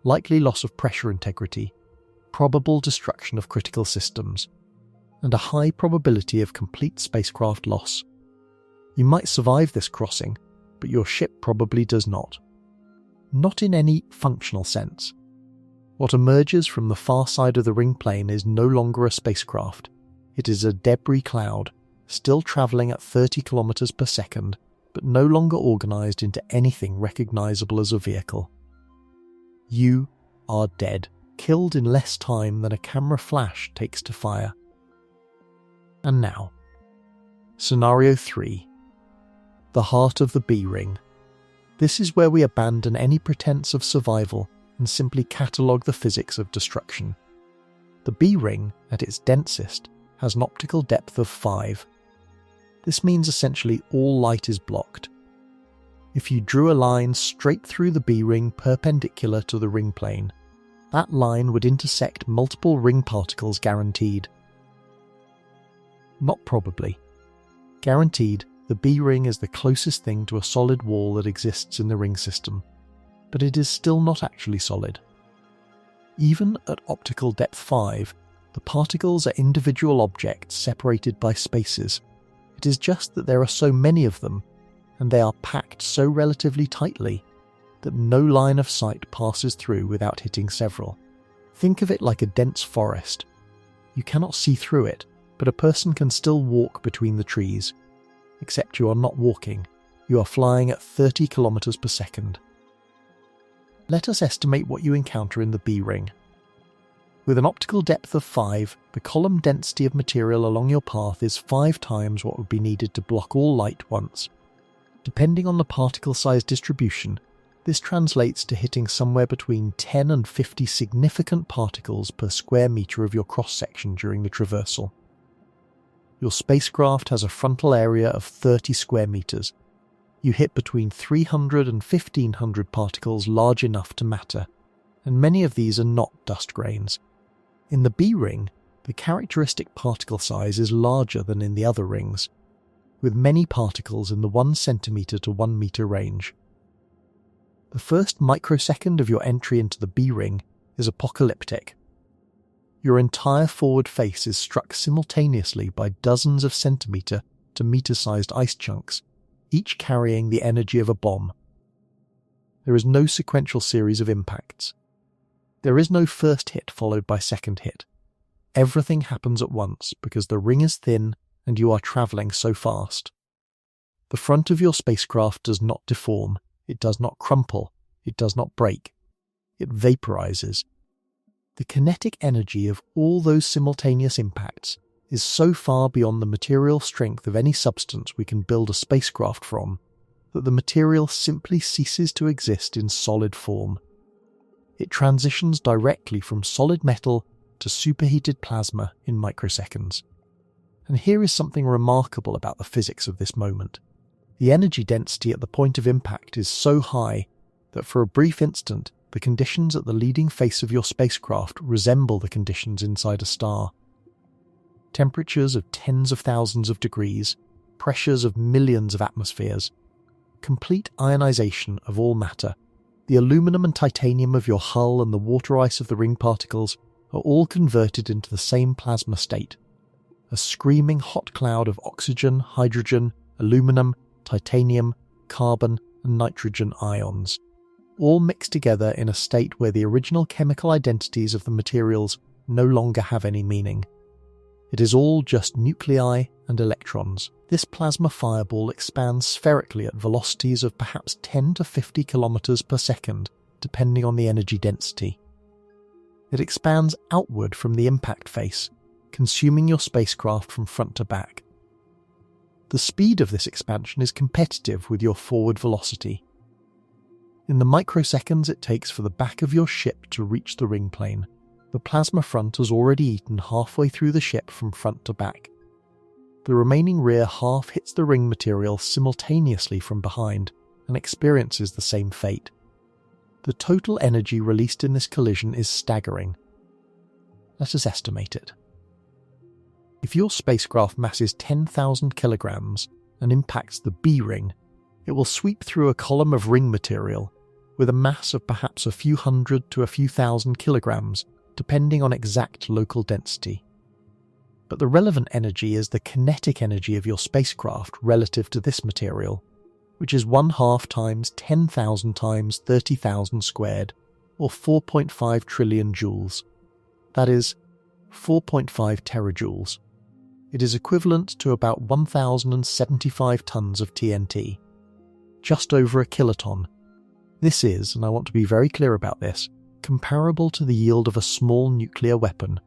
likely loss of pressure integrity, probable destruction of critical systems, and a high probability of complete spacecraft loss. You might survive this crossing, but your ship probably does not. Not in any functional sense. What emerges from the far side of the ring plane is no longer a spacecraft. It is a debris cloud, still travelling at 30 kilometers per second, but no longer organised into anything recognisable as a vehicle. You are dead, killed in less time than a camera flash takes to fire. And now, Scenario 3. the heart of the B-ring. This is where we abandon any pretense of survival and simply catalogue the physics of destruction. The B-ring, at its densest, has an optical depth of 5. This means essentially all light is blocked. If you drew a line straight through the B-ring perpendicular to the ring plane, that line would intersect multiple ring particles guaranteed. Not probably. Guaranteed, the B-ring is the closest thing to a solid wall that exists in the ring system, but it is still not actually solid. Even at optical depth 5, the particles are individual objects separated by spaces. It is just that there are so many of them, and they are packed so relatively tightly that no line of sight passes through without hitting several. Think of it like a dense forest. You cannot see through it, but a person can still walk between the trees. Except you are not walking, you are flying at 30 kilometers per second. Let us estimate what you encounter in the B-ring. With an optical depth of 5, the column density of material along your path is 5 times what would be needed to block all light once. Depending on the particle size distribution, this translates to hitting somewhere between 10 and 50 significant particles per square metre of your cross-section during the traversal. Your spacecraft has a frontal area of 30 square metres. You hit between 300 and 1500 particles large enough to matter, and many of these are not dust grains. In the B-ring, the characteristic particle size is larger than in the other rings, with many particles in the 1 centimetre to 1 metre range. The first microsecond of your entry into the B-ring is apocalyptic. Your entire forward face is struck simultaneously by dozens of centimetre to metre-sized ice chunks, each carrying the energy of a bomb. There is no sequential series of impacts. There is no first hit followed by second hit. Everything happens at once because the ring is thin and you are travelling so fast. The front of your spacecraft does not deform, it does not crumple, it does not break. It vaporizes. The kinetic energy of all those simultaneous impacts is so far beyond the material strength of any substance we can build a spacecraft from that the material simply ceases to exist in solid form. It transitions directly from solid metal to superheated plasma in microseconds. And here is something remarkable about the physics of this moment. The energy density at the point of impact is so high that for a brief instant, the conditions at the leading face of your spacecraft resemble the conditions inside a star. Temperatures of tens of thousands of degrees, pressures of millions of atmospheres, complete ionization of all matter. The aluminum and titanium of your hull and the water ice of the ring particles are all converted into the same plasma state. A screaming hot cloud of oxygen, hydrogen, aluminum, titanium, carbon, and nitrogen ions, all mixed together in a state where the original chemical identities of the materials no longer have any meaning. It is all just nuclei and electrons. This plasma fireball expands spherically at velocities of perhaps 10 to 50 kilometers per second, depending on the energy density. It expands outward from the impact face, consuming your spacecraft from front to back. The speed of this expansion is competitive with your forward velocity. In the microseconds it takes for the back of your ship to reach the ring plane, the plasma front has already eaten halfway through the ship from front to back. The remaining rear half hits the ring material simultaneously from behind and experiences the same fate. The total energy released in this collision is staggering. Let us estimate it. If your spacecraft masses 10,000 kilograms and impacts the B-ring, it will sweep through a column of ring material with a mass of perhaps a few hundred to a few thousand kilograms, depending on exact local density. But the relevant energy is the kinetic energy of your spacecraft relative to this material, which is 1/2 times 10,000 times 30,000 squared, or 4.5 trillion joules. That is, 4.5 terajoules. It is equivalent to about 1,075 tons of TNT. Just over a kiloton. This is, and I want to be very clear about this, comparable to the yield of a small nuclear weapon.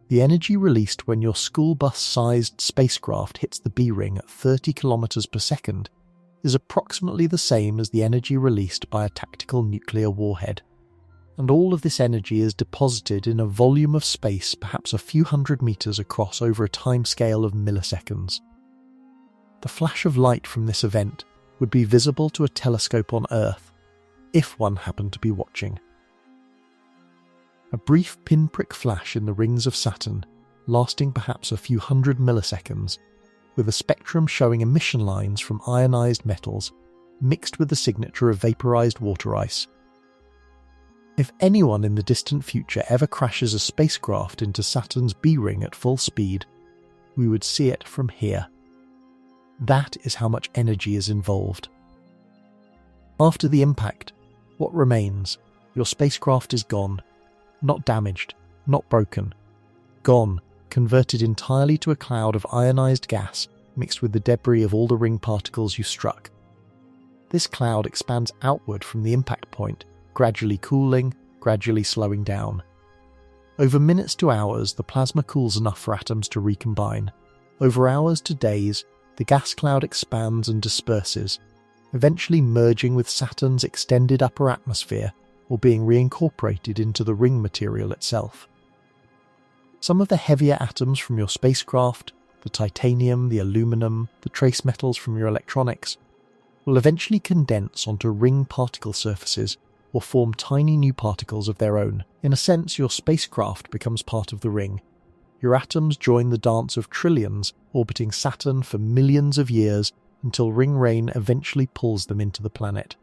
The energy released when your school bus-sized spacecraft hits the B-ring at 30 kilometers per second is approximately the same as the energy released by a tactical nuclear warhead. And all of this energy is deposited in a volume of space perhaps a few hundred meters across over a timescale of milliseconds. The flash of light from this event would be visible to a telescope on Earth, if one happened to be watching. A brief pinprick flash in the rings of Saturn, lasting perhaps a few hundred milliseconds, with a spectrum showing emission lines from ionized metals mixed with the signature of vaporized water ice. If anyone in the distant future ever crashes a spacecraft into Saturn's B-ring at full speed, we would see it from here. That is how much energy is involved. After the impact, what remains? Your spacecraft is gone. Not damaged, not broken. Gone, converted entirely to a cloud of ionized gas mixed with the debris of all the ring particles you struck. This cloud expands outward from the impact point, gradually cooling, gradually slowing down. Over minutes to hours, the plasma cools enough for atoms to recombine. Over hours to days, the gas cloud expands and disperses, eventually merging with Saturn's extended upper atmosphere or being reincorporated into the ring material itself. Some of the heavier atoms from your spacecraft, the titanium, the aluminum, the trace metals from your electronics, will eventually condense onto ring particle surfaces or form tiny new particles of their own. In a sense, your spacecraft becomes part of the ring. Your atoms join the dance of trillions orbiting Saturn for millions of years until ring rain eventually pulls them into the planet.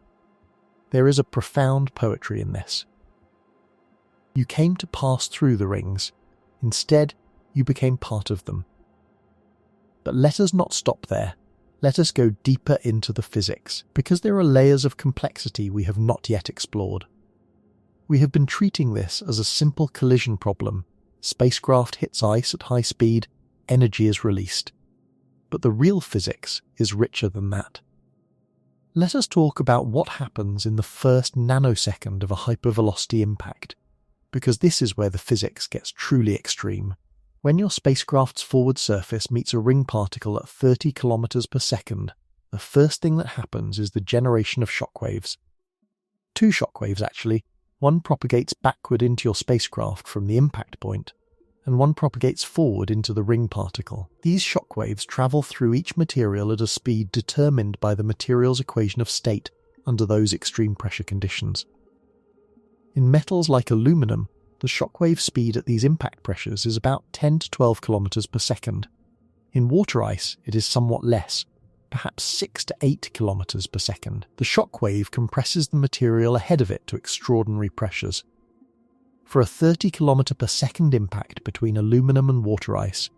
There is a profound poetry in this. You came to pass through the rings. Instead, you became part of them. But let us not stop there. Let us go deeper into the physics, because there are layers of complexity we have not yet explored. We have been treating this as a simple collision problem. Spacecraft hits ice at high speed, energy is released. But the real physics is richer than that. Let us talk about what happens in the first nanosecond of a hypervelocity impact, because this is where the physics gets truly extreme. When your spacecraft's forward surface meets a ring particle at 30 kilometers per second, the first thing that happens is the generation of shockwaves. Two shockwaves, actually. One propagates backward into your spacecraft from the impact point, and one propagates forward into the ring particle. These shockwaves travel through each material at a speed determined by the material's equation of state under those extreme pressure conditions. In metals like aluminum, the shockwave speed at these impact pressures is about 10 to 12 kilometers per second. In water ice, it is somewhat less, perhaps 6 to 8 kilometers per second. The shockwave compresses the material ahead of it to extraordinary pressures. For a 30 kilometer per second impact between aluminum and water ice,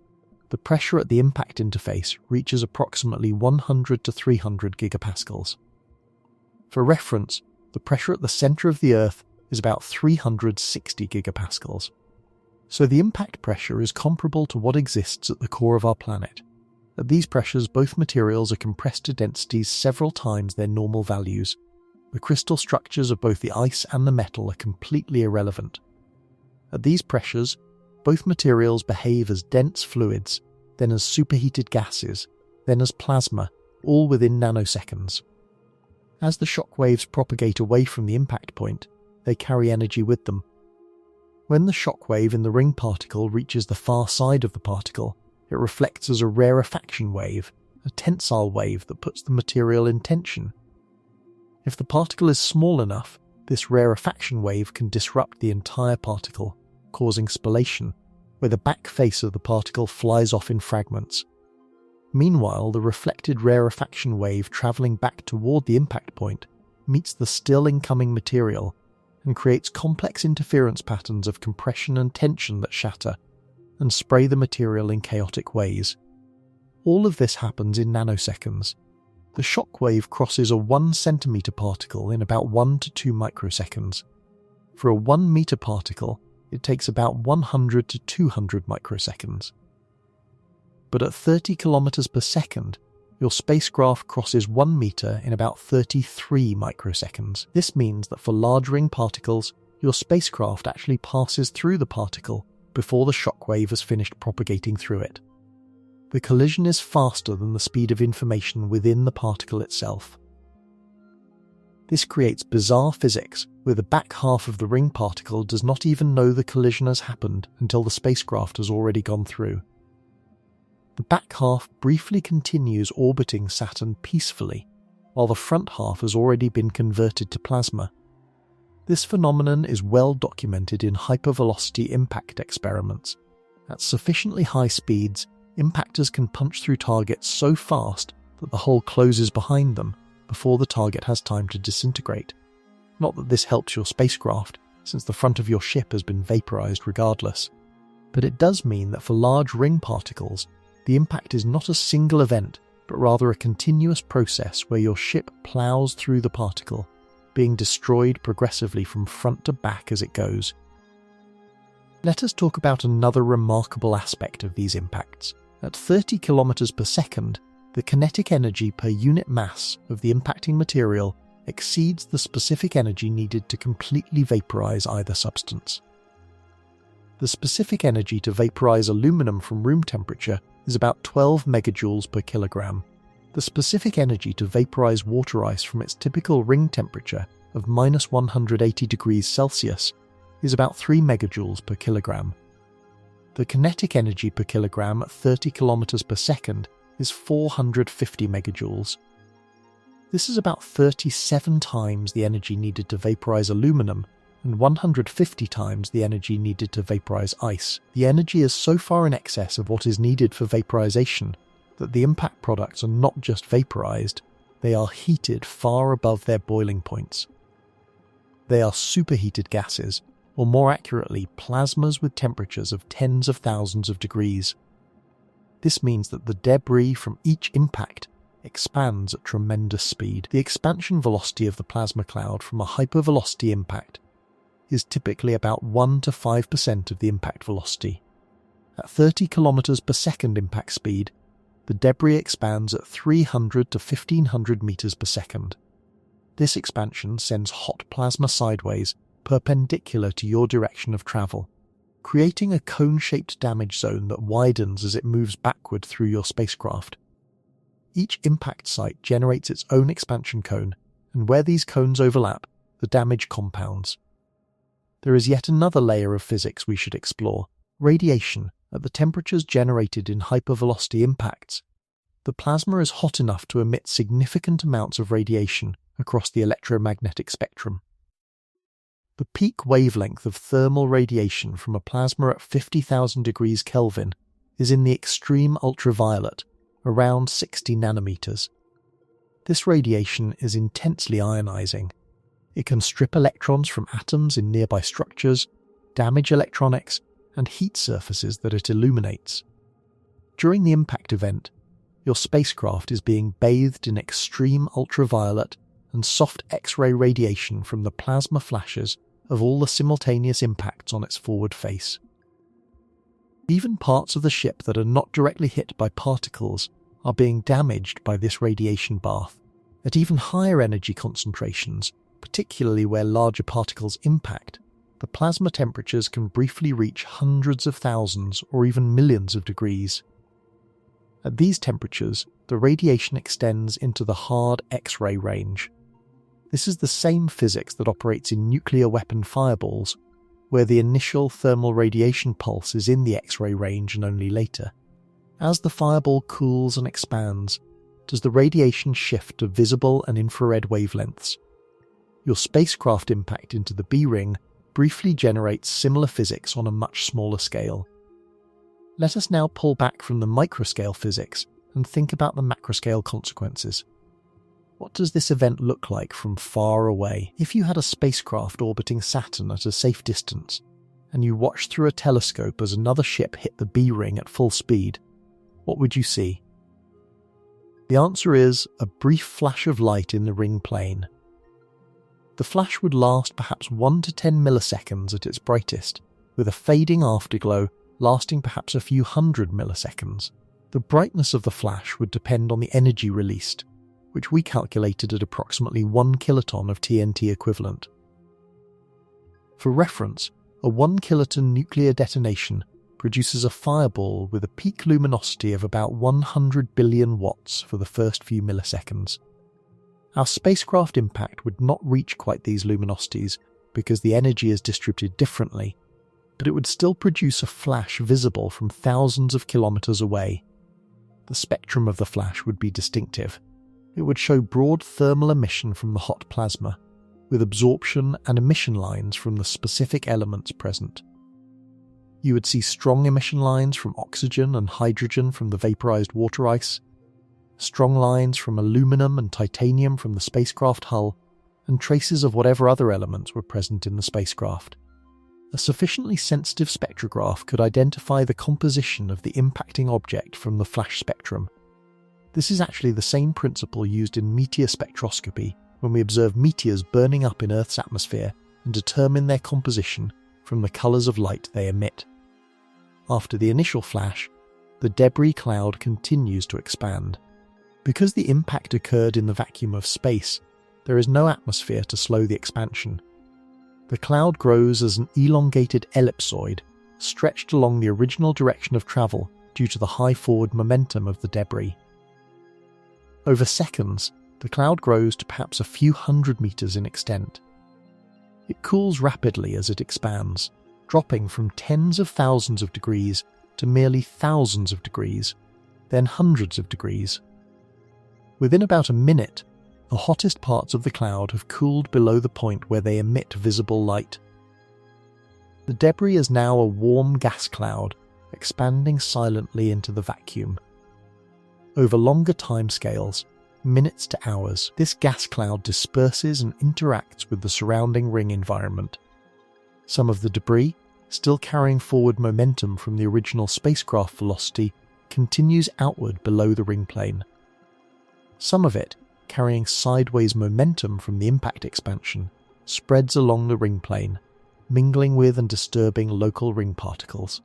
the pressure at the impact interface reaches approximately 100 to 300 gigapascals. For reference, the pressure at the center of the Earth is about 360 gigapascals. So the impact pressure is comparable to what exists at the core of our planet. At these pressures, both materials are compressed to densities several times their normal values. The crystal structures of both the ice and the metal are completely irrelevant. At these pressures, both materials behave as dense fluids, then as superheated gases, then as plasma, all within nanoseconds. As the shock waves propagate away from the impact point, they carry energy with them. When the shock wave in the ring particle reaches the far side of the particle, it reflects as a rarefaction wave, a tensile wave that puts the material in tension. If the particle is small enough, this rarefaction wave can disrupt the entire particle, causing spallation, where the back face of the particle flies off in fragments. Meanwhile, the reflected rarefaction wave travelling back toward the impact point meets the still incoming material and creates complex interference patterns of compression and tension that shatter and spray the material in chaotic ways. All of this happens in nanoseconds. The shock wave crosses a 1 centimeter particle in about 1 to 2 microseconds. For a 1 meter particle, it takes about 100 to 200 microseconds. But at 30 kilometers per second, your spacecraft crosses 1 meter in about 33 microseconds. This means that for large ring particles, your spacecraft actually passes through the particle before the shock wave has finished propagating through it. The collision is faster than the speed of information within the particle itself. This creates bizarre physics where the back half of the ring particle does not even know the collision has happened until the spacecraft has already gone through. The back half briefly continues orbiting Saturn peacefully, while the front half has already been converted to plasma. This phenomenon is well documented in hypervelocity impact experiments. At sufficiently high speeds, impactors can punch through targets so fast that the hole closes behind them before the target has time to disintegrate. Not that this helps your spacecraft, since the front of your ship has been vaporized regardless. But it does mean that for large ring particles, the impact is not a single event, but rather a continuous process where your ship plows through the particle, being destroyed progressively from front to back as it goes. Let us talk about another remarkable aspect of these impacts. At 30 kilometers per second, the kinetic energy per unit mass of the impacting material exceeds the specific energy needed to completely vaporize either substance. The specific energy to vaporize aluminum from room temperature is about 12 megajoules per kilogram. The specific energy to vaporize water ice from its typical ring temperature of minus 180 degrees Celsius is about 3 megajoules per kilogram. The kinetic energy per kilogram at 30 kilometers per second is 450 megajoules. This is about 37 times the energy needed to vaporize aluminum and 150 times the energy needed to vaporize ice. The energy is so far in excess of what is needed for vaporization that the impact products are not just vaporized, they are heated far above their boiling points. They are superheated gases, or more accurately, plasmas with temperatures of tens of thousands of degrees. This means that the debris from each impact expands at tremendous speed. The expansion velocity of the plasma cloud from a hypervelocity impact is typically about 1 to 5% of the impact velocity. At 30 kilometers per second impact speed, the debris expands at 300 to 1500 meters per second. This expansion sends hot plasma sideways, perpendicular to your direction of travel, creating a cone-shaped damage zone that widens as it moves backward through your spacecraft. Each impact site generates its own expansion cone, and where these cones overlap, the damage compounds. There is yet another layer of physics we should explore: radiation at the temperatures generated in hypervelocity impacts. The plasma is hot enough to emit significant amounts of radiation across the electromagnetic spectrum. The peak wavelength of thermal radiation from a plasma at 50,000 degrees Kelvin is in the extreme ultraviolet, around 60 nanometers. This radiation is intensely ionizing. It can strip electrons from atoms in nearby structures, damage electronics, and heat surfaces that it illuminates. During the impact event, your spacecraft is being bathed in extreme ultraviolet and soft X-ray radiation from the plasma flashes of all the simultaneous impacts on its forward face. Even parts of the ship that are not directly hit by particles are being damaged by this radiation bath. At even higher energy concentrations, particularly where larger particles impact, the plasma temperatures can briefly reach hundreds of thousands or even millions of degrees. At these temperatures, the radiation extends into the hard X-ray range. This is the same physics that operates in nuclear weapon fireballs, where the initial thermal radiation pulse is in the X-ray range and only later. As the fireball cools and expands, does the radiation shift to visible and infrared wavelengths. Your spacecraft impact into the B-ring briefly generates similar physics on a much smaller scale. Let us now pull back from the microscale physics and think about the macroscale consequences. What does this event look like from far away? If you had a spacecraft orbiting Saturn at a safe distance, and you watched through a telescope as another ship hit the B-ring at full speed, what would you see? The answer is a brief flash of light in the ring plane. The flash would last perhaps 1 to 10 milliseconds at its brightest, with a fading afterglow lasting perhaps a few hundred milliseconds. The brightness of the flash would depend on the energy released, which we calculated at approximately 1 kiloton of TNT equivalent. For reference, a 1 kiloton nuclear detonation produces a fireball with a peak luminosity of about 100 billion watts for the first few milliseconds. Our spacecraft impact would not reach quite these luminosities because the energy is distributed differently, but it would still produce a flash visible from thousands of kilometers away. The spectrum of the flash would be distinctive. It would show broad thermal emission from the hot plasma, with absorption and emission lines from the specific elements present. You would see strong emission lines from oxygen and hydrogen from the vaporized water ice, strong lines from aluminum and titanium from the spacecraft hull, and traces of whatever other elements were present in the spacecraft. A sufficiently sensitive spectrograph could identify the composition of the impacting object from the flash spectrum. This is actually the same principle used in meteor spectroscopy when we observe meteors burning up in Earth's atmosphere and determine their composition from the colours of light they emit. After the initial flash, the debris cloud continues to expand. Because the impact occurred in the vacuum of space, there is no atmosphere to slow the expansion. The cloud grows as an elongated ellipsoid, stretched along the original direction of travel due to the high forward momentum of the debris. Over seconds, the cloud grows to perhaps a few hundred meters in extent. It cools rapidly as it expands, dropping from tens of thousands of degrees to merely thousands of degrees, then hundreds of degrees. Within about a minute, the hottest parts of the cloud have cooled below the point where they emit visible light. The debris is now a warm gas cloud, expanding silently into the vacuum. Over longer timescales, minutes to hours, this gas cloud disperses and interacts with the surrounding ring environment. Some of the debris, still carrying forward momentum from the original spacecraft velocity, continues outward below the ring plane. Some of it, carrying sideways momentum from the impact expansion, spreads along the ring plane, mingling with and disturbing local ring particles.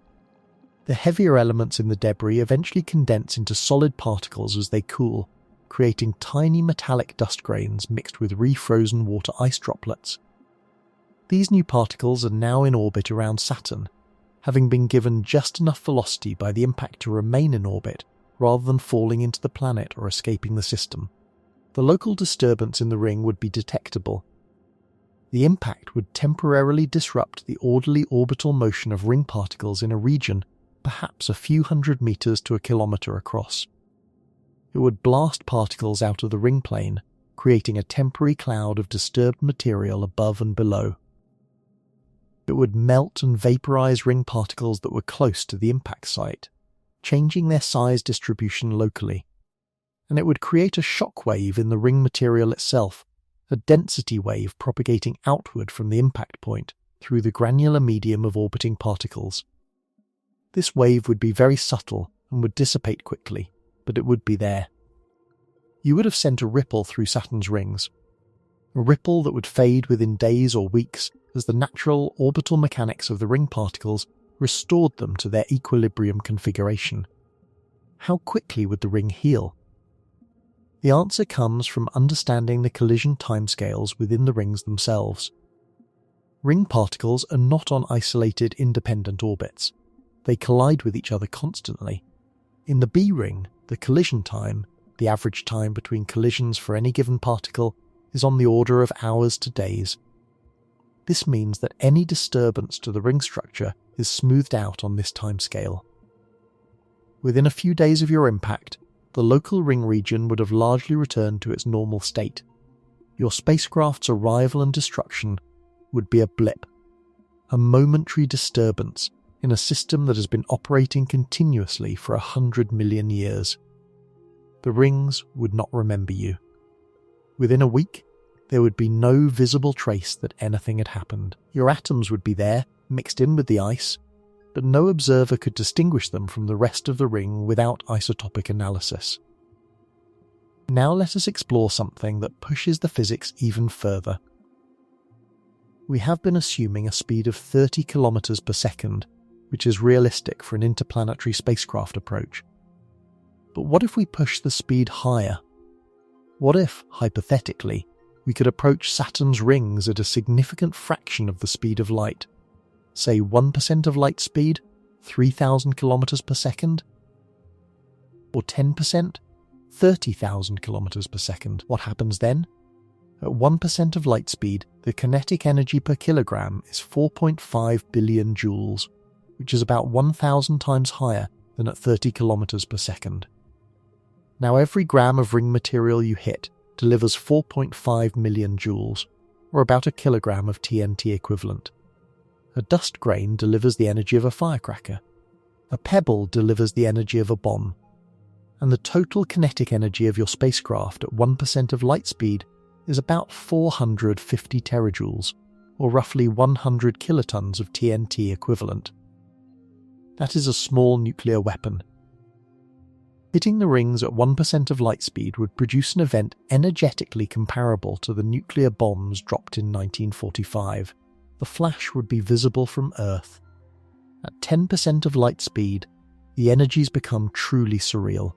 The heavier elements in the debris eventually condense into solid particles as they cool, creating tiny metallic dust grains mixed with refrozen water ice droplets. These new particles are now in orbit around Saturn, having been given just enough velocity by the impact to remain in orbit rather than falling into the planet or escaping the system. The local disturbance in the ring would be detectable. The impact would temporarily disrupt the orderly orbital motion of ring particles in a region perhaps a few hundred meters to a kilometer across. It would blast particles out of the ring plane, creating a temporary cloud of disturbed material above and below. It would melt and vaporize ring particles that were close to the impact site, changing their size distribution locally. And it would create a shock wave in the ring material itself, a density wave propagating outward from the impact point through the granular medium of orbiting particles. This wave would be very subtle and would dissipate quickly, but it would be there. You would have sent a ripple through Saturn's rings, a ripple that would fade within days or weeks as the natural orbital mechanics of the ring particles restored them to their equilibrium configuration. How quickly would the ring heal? The answer comes from understanding the collision timescales within the rings themselves. Ring particles are not on isolated independent orbits. They collide with each other constantly. In the B ring, the collision time, the average time between collisions for any given particle, is on the order of hours to days. This means that any disturbance to the ring structure is smoothed out on this timescale. Within a few days of your impact, the local ring region would have largely returned to its normal state. Your spacecraft's arrival and destruction would be a blip, a momentary disturbance in a system that has been operating continuously for 100 million years. The rings would not remember you. Within a week, there would be no visible trace that anything had happened. Your atoms would be there, mixed in with the ice, but no observer could distinguish them from the rest of the ring without isotopic analysis. Now let us explore something that pushes the physics even further. We have been assuming a speed of 30 kilometers per second, which is realistic for an interplanetary spacecraft approach. But what if we push the speed higher? What if, hypothetically, we could approach Saturn's rings at a significant fraction of the speed of light? Say 1% of light speed, 3,000 kilometers per second? Or 10%? 30,000 kilometers per second. What happens then? At 1% of light speed, the kinetic energy per kilogram is 4.5 billion joules, which is about 1,000 times higher than at 30 kilometers per second. Now every gram of ring material you hit delivers 4.5 million joules, or about a kilogram of TNT equivalent. A dust grain delivers the energy of a firecracker. A pebble delivers the energy of a bomb. And the total kinetic energy of your spacecraft at 1% of light speed is about 450 terajoules, or roughly 100 kilotons of TNT equivalent. That is a small nuclear weapon. Hitting the rings at 1% of light speed would produce an event energetically comparable to the nuclear bombs dropped in 1945. The flash would be visible from Earth. At 10% of light speed, the energies become truly surreal.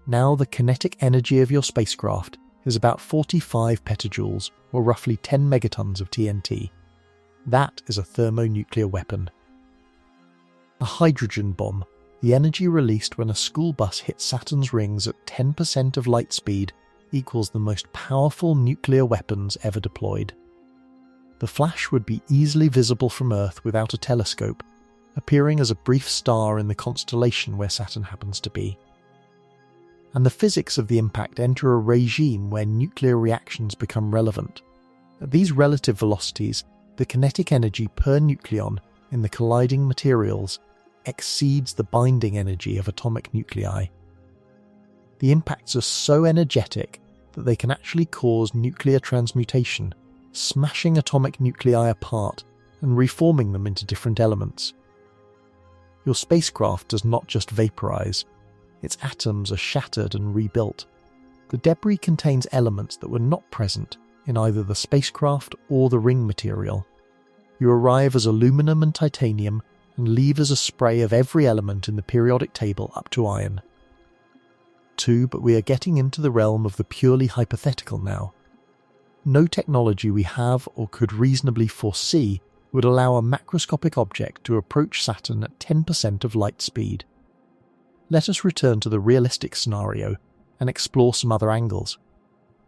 Now the kinetic energy of your spacecraft is about 45 petajoules, or roughly 10 megatons of TNT. That is a thermonuclear weapon. A hydrogen bomb, the energy released when a school bus hits Saturn's rings at 10% of light speed, equals the most powerful nuclear weapons ever deployed. The flash would be easily visible from Earth without a telescope, appearing as a brief star in the constellation where Saturn happens to be. And the physics of the impact enter a regime where nuclear reactions become relevant. At these relative velocities, the kinetic energy per nucleon in the colliding materials exceeds the binding energy of atomic nuclei. The impacts are so energetic that they can actually cause nuclear transmutation, smashing atomic nuclei apart and reforming them into different elements. Your spacecraft does not just vaporize. Its atoms are shattered and rebuilt. The debris contains elements that were not present in either the spacecraft or the ring material. You arrive as aluminum and titanium and leave as a spray of every element in the periodic table up to iron. But we are getting into the realm of the purely hypothetical now. No technology we have or could reasonably foresee would allow a macroscopic object to approach Saturn at 10% of light speed. Let us return to the realistic scenario and explore some other angles.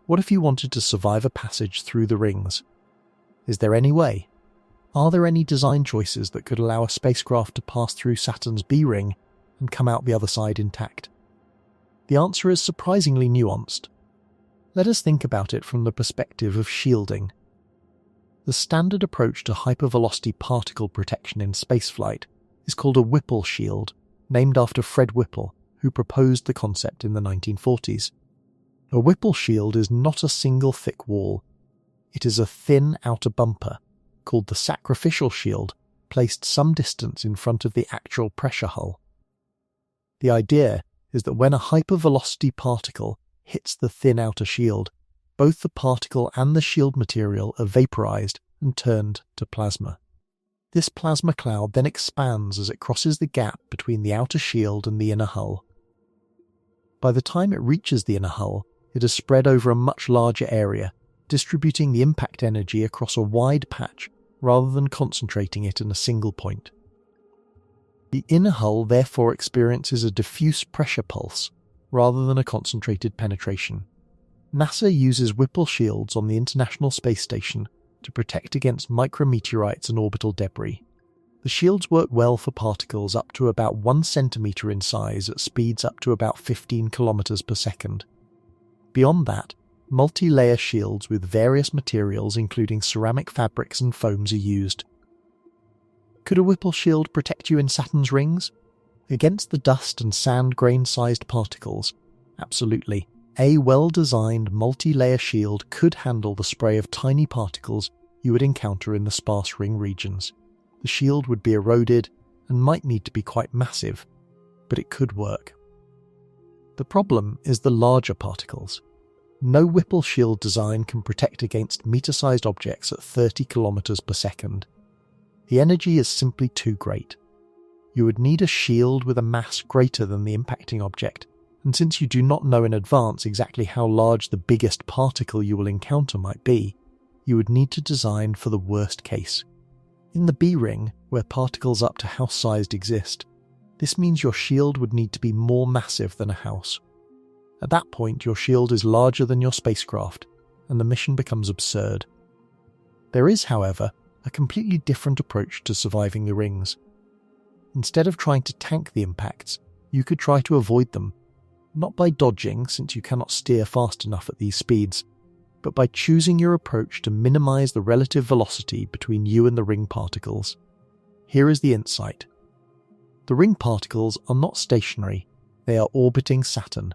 What if you wanted to survive a passage through the rings? Is there any way? Are there any design choices that could allow a spacecraft to pass through Saturn's B ring and come out the other side intact? The answer is surprisingly nuanced. Let us think about it from the perspective of shielding. The standard approach to hypervelocity particle protection in spaceflight is called a Whipple shield, named after Fred Whipple, who proposed the concept in the 1940s. A Whipple shield is not a single thick wall. It is a thin outer bumper, called the sacrificial shield, placed some distance in front of the actual pressure hull. The idea is that when a hypervelocity particle hits the thin outer shield, both the particle and the shield material are vaporized and turned to plasma. This plasma cloud then expands as it crosses the gap between the outer shield and the inner hull. By the time it reaches the inner hull, it has spread over a much larger area, distributing the impact energy across a wide patch rather than concentrating it in a single point. The inner hull therefore experiences a diffuse pressure pulse rather than a concentrated penetration. NASA uses Whipple shields on the International Space Station to protect against micrometeorites and orbital debris. The shields work well for particles up to about 1 centimeter in size at speeds up to about 15 kilometers per second. Beyond that, multi-layer shields with various materials including ceramic fabrics and foams are used. Could a Whipple shield protect you in Saturn's rings? Against the dust and sand grain-sized particles? Absolutely. A well-designed multi-layer shield could handle the spray of tiny particles you would encounter in the sparse ring regions. The shield would be eroded and might need to be quite massive, but it could work. The problem is the larger particles. No Whipple shield design can protect against meter-sized objects at 30 kilometers per second. The energy is simply too great. You would need a shield with a mass greater than the impacting object, and since you do not know in advance exactly how large the biggest particle you will encounter might be, you would need to design for the worst case. In the B ring, where particles up to house-sized exist, this means your shield would need to be more massive than a house. At that point, your shield is larger than your spacecraft, and the mission becomes absurd. There is, however, a completely different approach to surviving the rings. Instead of trying to tank the impacts, you could try to avoid them, not by dodging since you cannot steer fast enough at these speeds, but by choosing your approach to minimize the relative velocity between you and the ring particles. Here is the insight. The ring particles are not stationary, they are orbiting Saturn.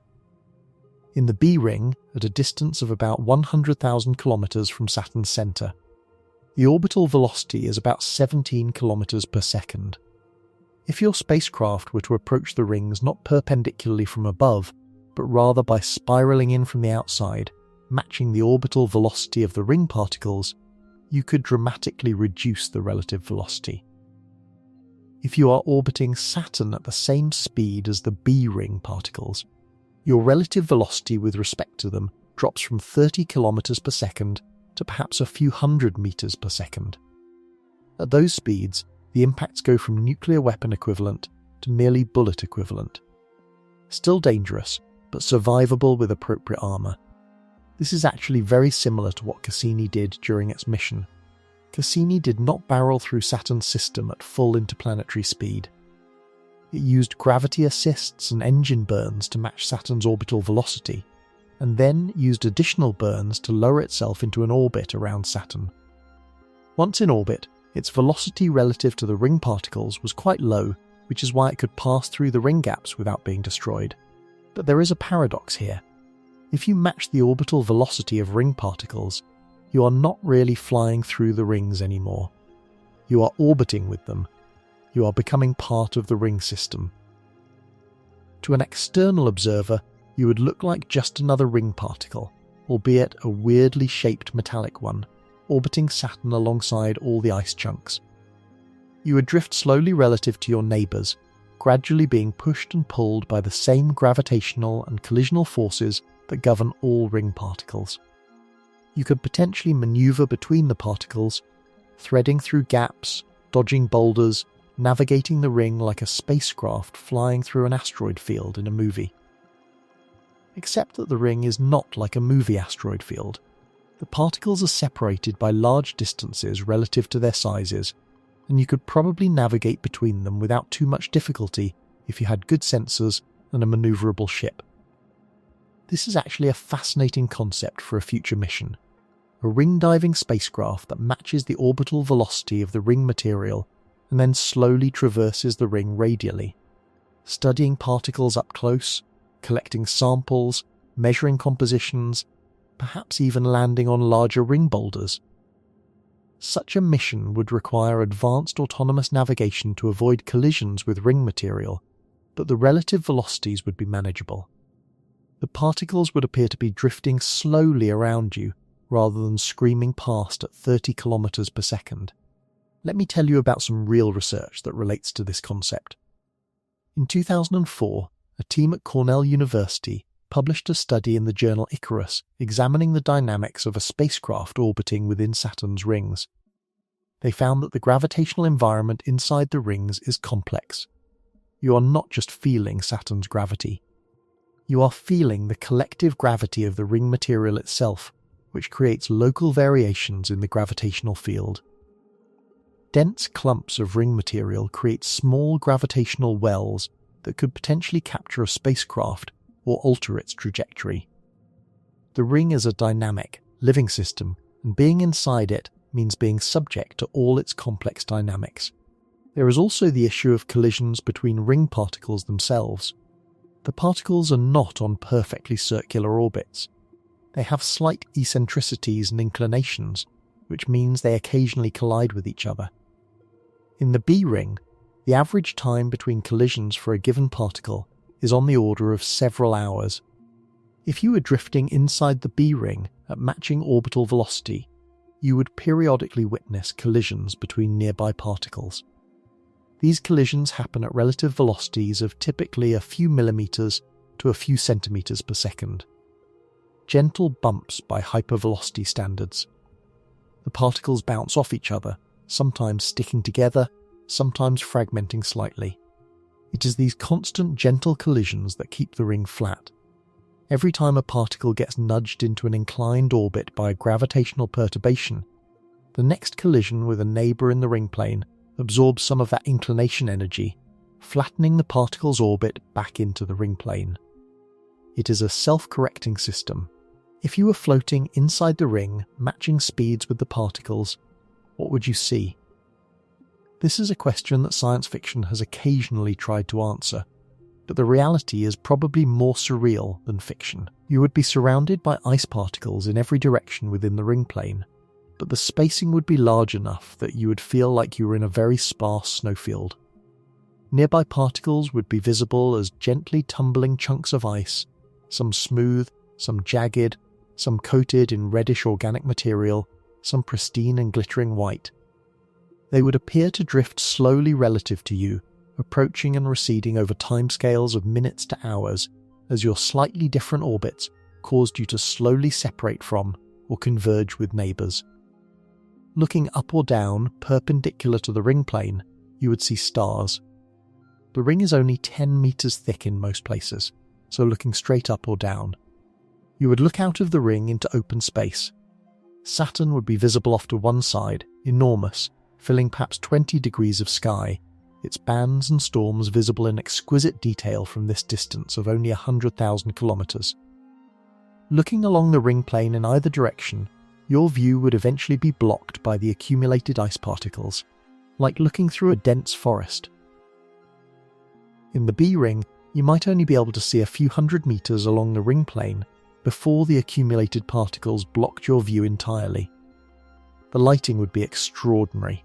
In the B ring, at a distance of about 100,000 kilometers from Saturn's center, the orbital velocity is about 17 kilometers per second. If your spacecraft were to approach the rings not perpendicularly from above, but rather by spiraling in from the outside, matching the orbital velocity of the ring particles, you could dramatically reduce the relative velocity. If you are orbiting Saturn at the same speed as the B ring particles, your relative velocity with respect to them drops from 30 kilometers per second to perhaps a few hundred meters per second. At those speeds, the impacts go from nuclear weapon equivalent to merely bullet equivalent. Still dangerous, but survivable with appropriate armor. This is actually very similar to what Cassini did during its mission. Cassini did not barrel through Saturn's system at full interplanetary speed. It used gravity assists and engine burns to match Saturn's orbital velocity, and then used additional burns to lower itself into an orbit around Saturn. Once in orbit, its velocity relative to the ring particles was quite low, which is why it could pass through the ring gaps without being destroyed. But there is a paradox here. If you match the orbital velocity of ring particles, you are not really flying through the rings anymore. You are orbiting with them. You are becoming part of the ring system. To an external observer, you would look like just another ring particle, albeit a weirdly shaped metallic one, orbiting Saturn alongside all the ice chunks. You would drift slowly relative to your neighbours, gradually being pushed and pulled by the same gravitational and collisional forces that govern all ring particles. You could potentially maneuver between the particles, threading through gaps, dodging boulders, navigating the ring like a spacecraft flying through an asteroid field in a movie. Except that the ring is not like a movie asteroid field. The particles are separated by large distances relative to their sizes, and you could probably navigate between them without too much difficulty if you had good sensors and a maneuverable ship. This is actually a fascinating concept for a future mission. A ring-diving spacecraft that matches the orbital velocity of the ring material and then slowly traverses the ring radially, studying particles up close, collecting samples, measuring compositions, perhaps even landing on larger ring boulders. Such a mission would require advanced autonomous navigation to avoid collisions with ring material, but the relative velocities would be manageable. The particles would appear to be drifting slowly around you rather than screaming past at 30 kilometers per second. Let me tell you about some real research that relates to this concept. In 2004, a team at Cornell University published a study in the journal Icarus examining the dynamics of a spacecraft orbiting within Saturn's rings. They found that the gravitational environment inside the rings is complex. You are not just feeling Saturn's gravity. You are feeling the collective gravity of the ring material itself, which creates local variations in the gravitational field. Dense clumps of ring material create small gravitational wells that could potentially capture a spacecraft or alter its trajectory. The ring is a dynamic, living system, and being inside it means being subject to all its complex dynamics. There is also the issue of collisions between ring particles themselves. The particles are not on perfectly circular orbits. They have slight eccentricities and inclinations, which means they occasionally collide with each other. In the B ring, the average time between collisions for a given particle is on the order of several hours. If you were drifting inside the B ring at matching orbital velocity, you would periodically witness collisions between nearby particles. These collisions happen at relative velocities of typically a few millimeters to a few centimeters per second. Gentle bumps by hypervelocity standards. The particles bounce off each other, sometimes sticking together, sometimes fragmenting slightly. It is these constant gentle collisions that keep the ring flat. Every time a particle gets nudged into an inclined orbit by a gravitational perturbation, the next collision with a neighbour in the ring plane absorbs some of that inclination energy, flattening the particle's orbit back into the ring plane. It is a self-correcting system. If you were floating inside the ring, matching speeds with the particles, what would you see? This is a question that science fiction has occasionally tried to answer, but the reality is probably more surreal than fiction. You would be surrounded by ice particles in every direction within the ring plane, but the spacing would be large enough that you would feel like you were in a very sparse snowfield. Nearby particles would be visible as gently tumbling chunks of ice, some smooth, some jagged, some coated in reddish organic material, some pristine and glittering white. They would appear to drift slowly relative to you, approaching and receding over timescales of minutes to hours, as your slightly different orbits caused you to slowly separate from or converge with neighbours. Looking up or down, perpendicular to the ring plane, you would see stars. The ring is only 10 metres thick in most places, so looking straight up or down. You would look out of the ring into open space. Saturn would be visible off to one side, enormous, filling perhaps 20 degrees of sky, its bands and storms visible in exquisite detail from this distance of only 100,000 kilometres. Looking along the ring plane in either direction, your view would eventually be blocked by the accumulated ice particles, like looking through a dense forest. In the B ring, you might only be able to see a few hundred metres along the ring plane before the accumulated particles blocked your view entirely. The lighting would be extraordinary.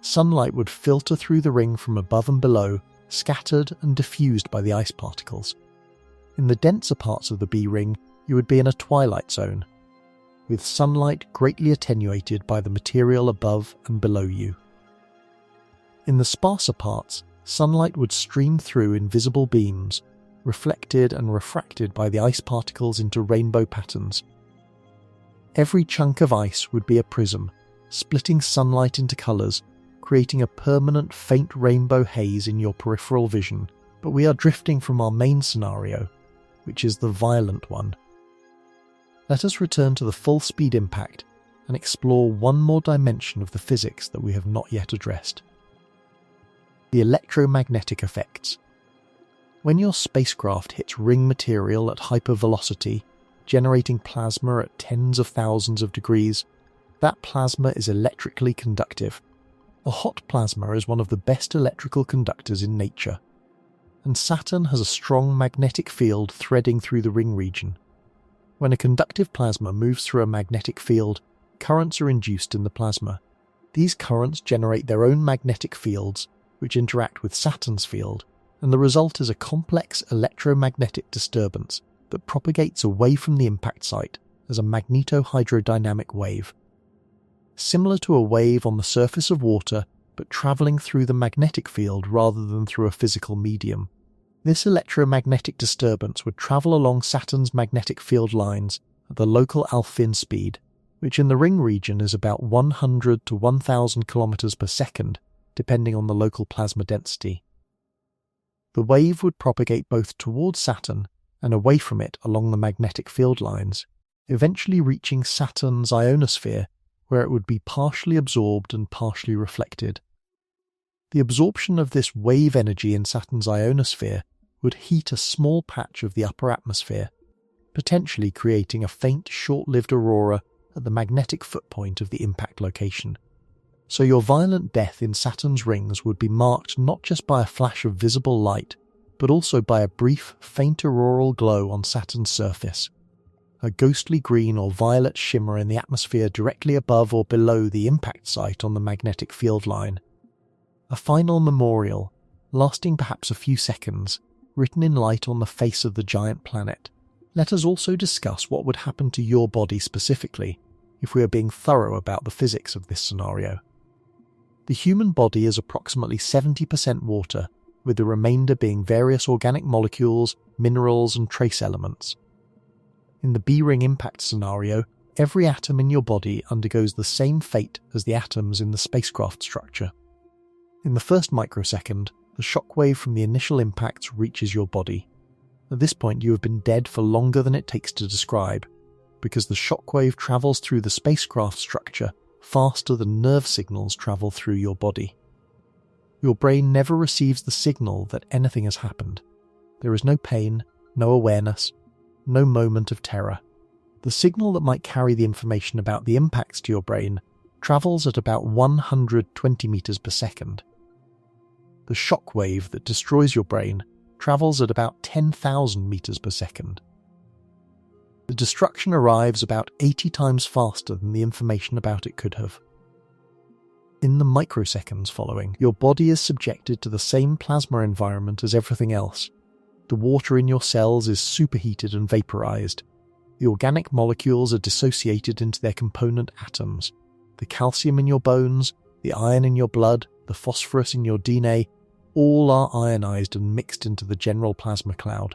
Sunlight would filter through the ring from above and below, scattered and diffused by the ice particles. In the denser parts of the B ring, you would be in a twilight zone, with sunlight greatly attenuated by the material above and below you. In the sparser parts, sunlight would stream through invisible beams, reflected and refracted by the ice particles into rainbow patterns. Every chunk of ice would be a prism, splitting sunlight into colours, creating a permanent faint rainbow haze in your peripheral vision. But we are drifting from our main scenario, which is the violent one. Let us return to the full-speed impact and explore one more dimension of the physics that we have not yet addressed. The electromagnetic effects. When your spacecraft hits ring material at hypervelocity, generating plasma at tens of thousands of degrees, that plasma is electrically conductive. A hot plasma is one of the best electrical conductors in nature, and Saturn has a strong magnetic field threading through the ring region. When a conductive plasma moves through a magnetic field, currents are induced in the plasma. These currents generate their own magnetic fields, which interact with Saturn's field, and the result is a complex electromagnetic disturbance that propagates away from the impact site as a magnetohydrodynamic wave. Similar to a wave on the surface of water, but travelling through the magnetic field rather than through a physical medium. This electromagnetic disturbance would travel along Saturn's magnetic field lines at the local Alfvén speed, which in the ring region is about 100 to 1000 km per second, depending on the local plasma density. The wave would propagate both towards Saturn and away from it along the magnetic field lines, eventually reaching Saturn's ionosphere, where it would be partially absorbed and partially reflected. The absorption of this wave energy in Saturn's ionosphere would heat a small patch of the upper atmosphere, potentially creating a faint, short-lived aurora at the magnetic foot point of the impact location. So your violent death in Saturn's rings would be marked not just by a flash of visible light, but also by a brief, faint auroral glow on Saturn's surface, a ghostly green or violet shimmer in the atmosphere directly above or below the impact site on the magnetic field line. A final memorial, lasting perhaps a few seconds, written in light on the face of the giant planet. Let us also discuss what would happen to your body specifically, if we are being thorough about the physics of this scenario. The human body is approximately 70% water, with the remainder being various organic molecules, minerals and trace elements. In the B-ring impact scenario, every atom in your body undergoes the same fate as the atoms in the spacecraft structure. In the first microsecond, the shockwave from the initial impact reaches your body. At this point, you have been dead for longer than it takes to describe, because the shockwave travels through the spacecraft structure faster than nerve signals travel through your body. Your brain never receives the signal that anything has happened. There is no pain, no awareness, no moment of terror. The signal that might carry the information about the impacts to your brain travels at about 120 meters per second. The shock wave that destroys your brain travels at about 10,000 meters per second. The destruction arrives about 80 times faster than the information about it could have. In the microseconds following, your body is subjected to the same plasma environment as everything else. The water in your cells is superheated and vaporized. The organic molecules are dissociated into their component atoms. The calcium in your bones, the iron in your blood, the phosphorus in your DNA, all are ionized and mixed into the general plasma cloud.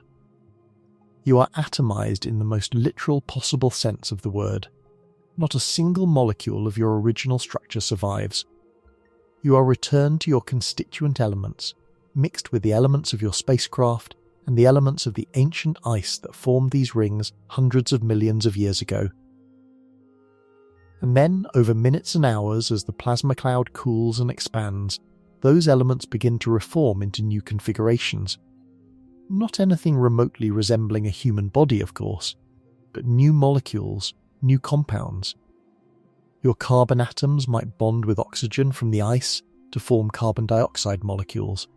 You are atomized in the most literal possible sense of the word. Not a single molecule of your original structure survives. You are returned to your constituent elements, mixed with the elements of your spacecraft and the elements of the ancient ice that formed these rings hundreds of millions of years ago. And then, over minutes and hours, as the plasma cloud cools and expands, those elements begin to reform into new configurations. Not anything remotely resembling a human body, of course, but new molecules, new compounds. Your carbon atoms might bond with oxygen from the ice to form carbon dioxide molecules.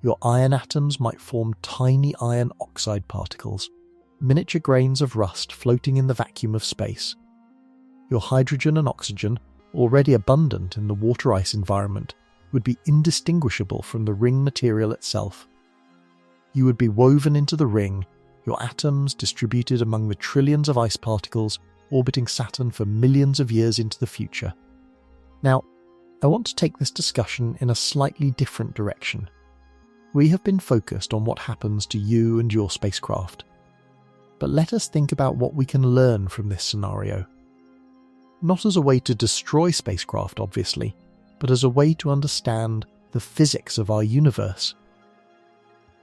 Your iron atoms might form tiny iron oxide particles, miniature grains of rust floating in the vacuum of space. Your hydrogen and oxygen, already abundant in the water ice environment, would be indistinguishable from the ring material itself. You would be woven into the ring, your atoms distributed among the trillions of ice particles orbiting Saturn for millions of years into the future. Now, I want to take this discussion in a slightly different direction. We have been focused on what happens to you and your spacecraft. But let us think about what we can learn from this scenario. Not as a way to destroy spacecraft, obviously, but as a way to understand the physics of our universe.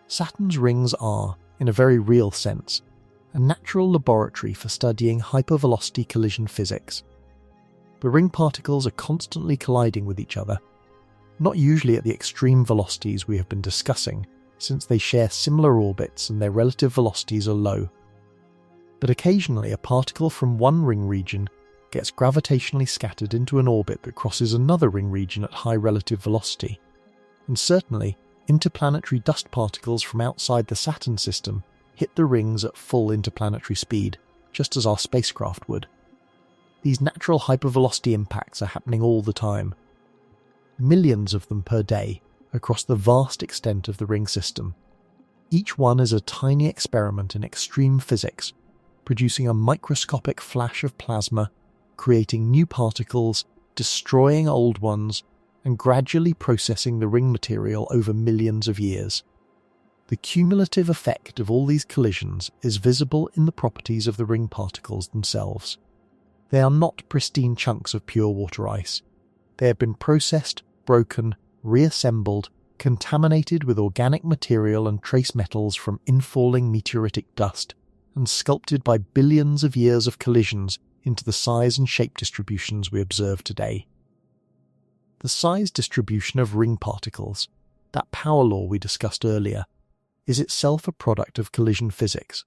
Saturn's rings are, in a very real sense, a natural laboratory for studying hypervelocity collision physics. The ring particles are constantly colliding with each other, not usually at the extreme velocities we have been discussing, since they share similar orbits and their relative velocities are low. But occasionally a particle from one ring region gets gravitationally scattered into an orbit that crosses another ring region at high relative velocity, and certainly interplanetary dust particles from outside the Saturn system hit the rings at full interplanetary speed, just as our spacecraft would. These natural hypervelocity impacts are happening all the time. Millions of them per day across the vast extent of the ring system. Each one is a tiny experiment in extreme physics, producing a microscopic flash of plasma, creating new particles, destroying old ones, and gradually processing the ring material over millions of years. The cumulative effect of all these collisions is visible in the properties of the ring particles themselves. They are not pristine chunks of pure water ice. They have been processed, broken, reassembled, contaminated with organic material and trace metals from infalling meteoritic dust, and sculpted by billions of years of collisions into the size and shape distributions we observe today. The size distribution of ring particles, that power law we discussed earlier, is itself a product of collision physics.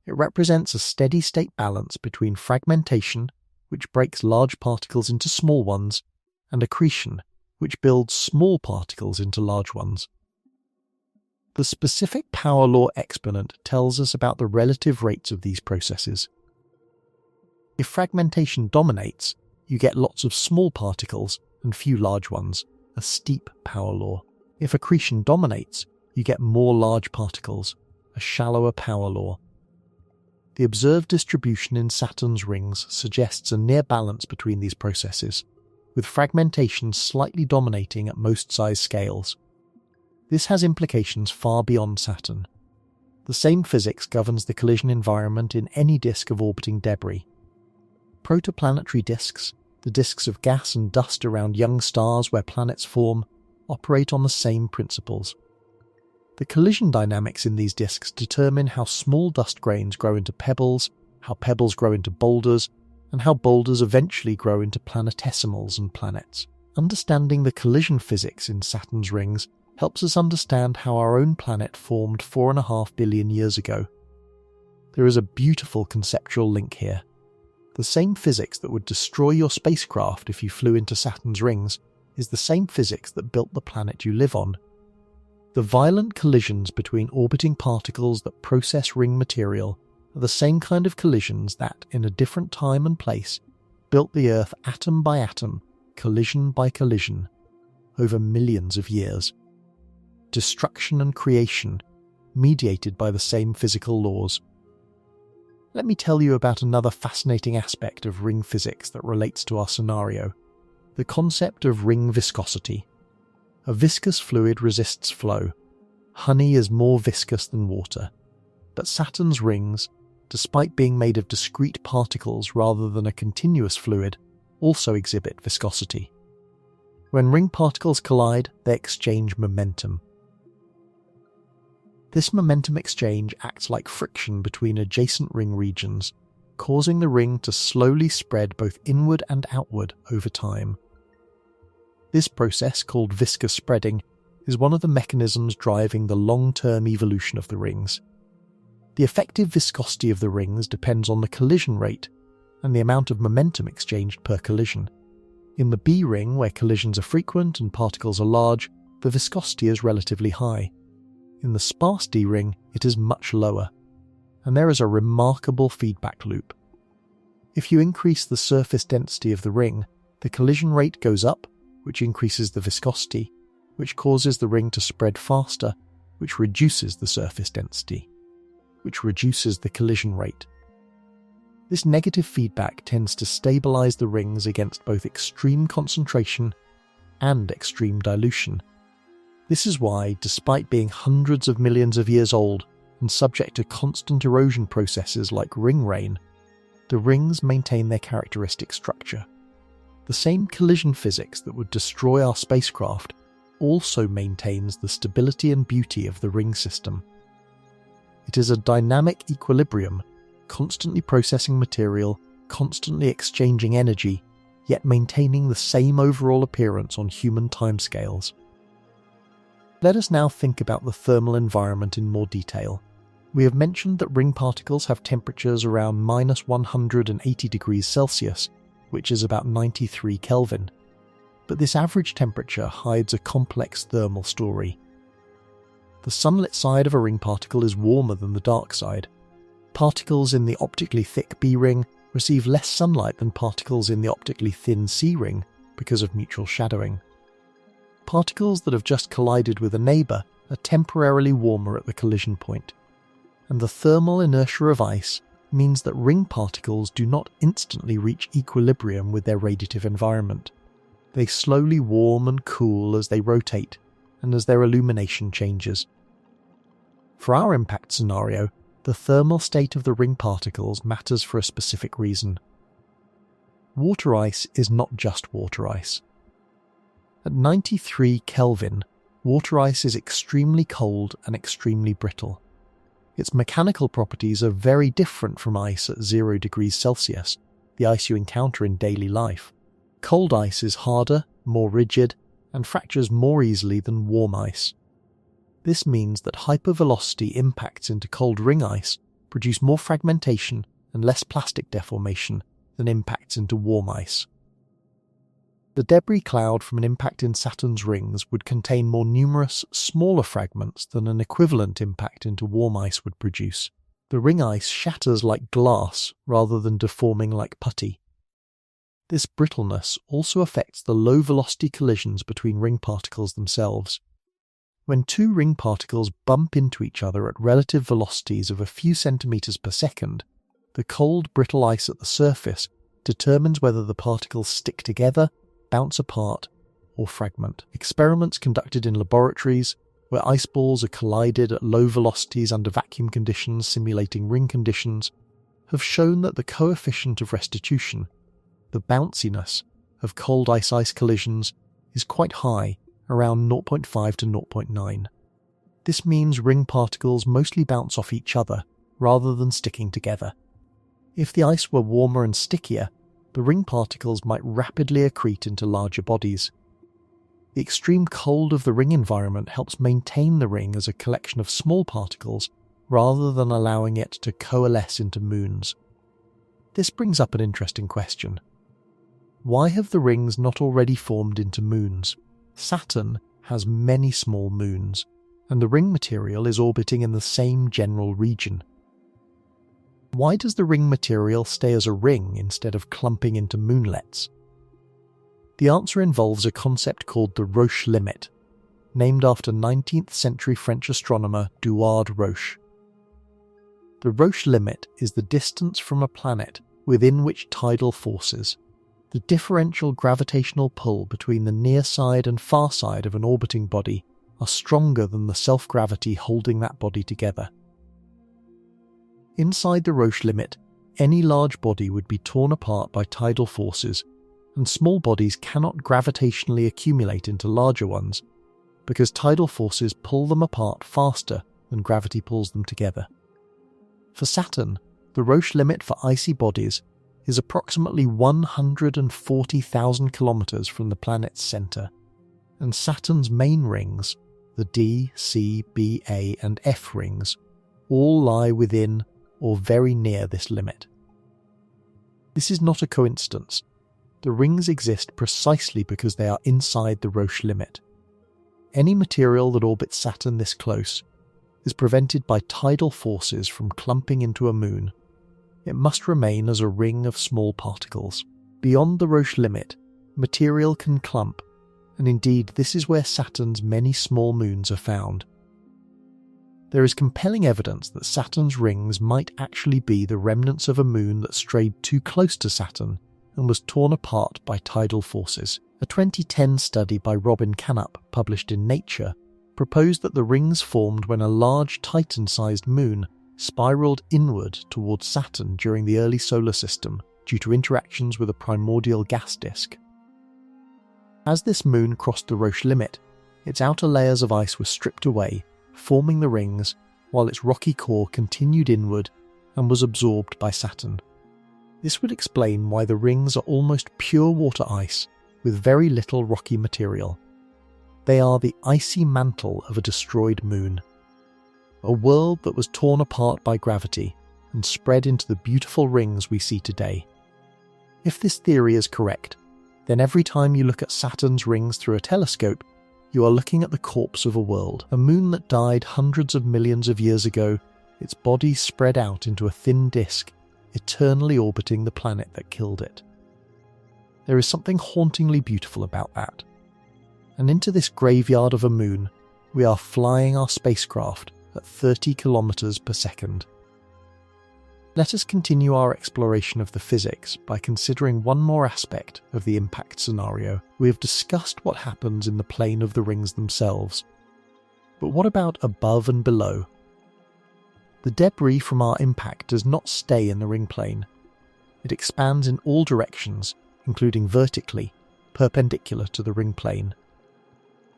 It represents a steady-state balance between fragmentation, which breaks large particles into small ones, and accretion, which builds small particles into large ones. The specific power law exponent tells us about the relative rates of these processes. If fragmentation dominates, you get lots of small particles and few large ones, a steep power law. If accretion dominates, you get more large particles, a shallower power law. The observed distribution in Saturn's rings suggests a near balance between these processes, with fragmentation slightly dominating at most size scales. This has implications far beyond Saturn. The same physics governs the collision environment in any disk of orbiting debris. Protoplanetary disks, the disks of gas and dust around young stars where planets form, operate on the same principles. The collision dynamics in these disks determine how small dust grains grow into pebbles, how pebbles grow into boulders, and how boulders eventually grow into planetesimals and planets. Understanding the collision physics in Saturn's rings helps us understand how our own planet formed 4.5 billion years ago. There is a beautiful conceptual link here. The same physics that would destroy your spacecraft if you flew into Saturn's rings is the same physics that built the planet you live on. The violent collisions between orbiting particles that process ring material are the same kind of collisions that, in a different time and place, built the Earth atom by atom, collision by collision, over millions of years. Destruction and creation, mediated by the same physical laws. Let me tell you about another fascinating aspect of ring physics that relates to our scenario, the concept of ring viscosity. A viscous fluid resists flow. Honey is more viscous than water. But Saturn's rings, despite being made of discrete particles rather than a continuous fluid, also exhibit viscosity. When ring particles collide, they exchange momentum. This momentum exchange acts like friction between adjacent ring regions, causing the ring to slowly spread both inward and outward over time. This process, called viscous spreading, is one of the mechanisms driving the long-term evolution of the rings. The effective viscosity of the rings depends on the collision rate and the amount of momentum exchanged per collision. In the B ring, where collisions are frequent and particles are large, the viscosity is relatively high. In the sparse D ring, it is much lower, and there is a remarkable feedback loop. If you increase the surface density of the ring, the collision rate goes up, which increases the viscosity, which causes the ring to spread faster, which reduces the surface density, which reduces the collision rate. This negative feedback tends to stabilize the rings against both extreme concentration and extreme dilution. This is why, despite being hundreds of millions of years old and subject to constant erosion processes like ring rain, the rings maintain their characteristic structure. The same collision physics that would destroy our spacecraft also maintains the stability and beauty of the ring system. It is a dynamic equilibrium, constantly processing material, constantly exchanging energy, yet maintaining the same overall appearance on human timescales. Let us now think about the thermal environment in more detail. We have mentioned that ring particles have temperatures around -180 degrees Celsius, which is about 93 Kelvin. But this average temperature hides a complex thermal story. The sunlit side of a ring particle is warmer than the dark side. Particles in the optically thick B ring receive less sunlight than particles in the optically thin C ring because of mutual shadowing. Particles that have just collided with a neighbour are temporarily warmer at the collision point, and the thermal inertia of ice means that ring particles do not instantly reach equilibrium with their radiative environment. They slowly warm and cool as they rotate and as their illumination changes. For our impact scenario, the thermal state of the ring particles matters for a specific reason. Water ice is not just water ice. At 93 Kelvin, water ice is extremely cold and extremely brittle. Its mechanical properties are very different from ice at 0 degrees Celsius, the ice you encounter in daily life. Cold ice is harder, more rigid, and fractures more easily than warm ice. This means that hypervelocity impacts into cold ring ice produce more fragmentation and less plastic deformation than impacts into warm ice. The debris cloud from an impact in Saturn's rings would contain more numerous, smaller fragments than an equivalent impact into warm ice would produce. The ring ice shatters like glass rather than deforming like putty. This brittleness also affects the low-velocity collisions between ring particles themselves. When two ring particles bump into each other at relative velocities of a few centimeters per second, the cold, brittle ice at the surface determines whether the particles stick together, bounce apart, or fragment. Experiments conducted in laboratories, where ice balls are collided at low velocities under vacuum conditions simulating ring conditions, have shown that the coefficient of restitution The bounciness of cold ice-ice collisions is quite high, around 0.5 to 0.9. This means ring particles mostly bounce off each other rather than sticking together. If the ice were warmer and stickier, the ring particles might rapidly accrete into larger bodies. The extreme cold of the ring environment helps maintain the ring as a collection of small particles rather than allowing it to coalesce into moons. This brings up an interesting question. Why have the rings not already formed into moons? Saturn has many small moons, and the ring material is orbiting in the same general region. Why does the ring material stay as a ring instead of clumping into moonlets? The answer involves a concept called the Roche limit, named after 19th century French astronomer Duard Roche. The Roche limit is the distance from a planet within which tidal forces, the differential gravitational pull between the near side and far side of an orbiting body, are stronger than the self-gravity holding that body together. Inside the Roche limit, any large body would be torn apart by tidal forces, and small bodies cannot gravitationally accumulate into larger ones, because tidal forces pull them apart faster than gravity pulls them together. For Saturn, the Roche limit for icy bodies is approximately 140,000 kilometers from the planet's center, and Saturn's main rings, the D, C, B, A, and F rings, all lie within or very near this limit. This is not a coincidence. The rings exist precisely because they are inside the Roche limit. Any material that orbits Saturn this close is prevented by tidal forces from clumping into a moon. It must remain as a ring of small particles. Beyond the Roche limit, material can clump, and indeed this is where Saturn's many small moons are found. There is compelling evidence that Saturn's rings might actually be the remnants of a moon that strayed too close to Saturn and was torn apart by tidal forces. A 2010 study by Robin Canup, published in Nature, proposed that the rings formed when a large Titan-sized moon spiraled inward towards Saturn during the early solar system due to interactions with a primordial gas disk. As this moon crossed the Roche limit, its outer layers of ice were stripped away, forming the rings, while its rocky core continued inward and was absorbed by Saturn. This would explain why the rings are almost pure water ice with very little rocky material. They are the icy mantle of a destroyed moon, a world that was torn apart by gravity and spread into the beautiful rings we see today. If this theory is correct, then every time you look at Saturn's rings through a telescope, you are looking at the corpse of a world, a moon that died hundreds of millions of years ago, its body spread out into a thin disk, eternally orbiting the planet that killed it. There is something hauntingly beautiful about that. And into this graveyard of a moon, we are flying our spacecraft at 30 kilometers per second. Let us continue our exploration of the physics by considering one more aspect of the impact scenario. We have discussed what happens in the plane of the rings themselves. But what about above and below? The debris from our impact does not stay in the ring plane. It expands in all directions, including vertically, perpendicular to the ring plane.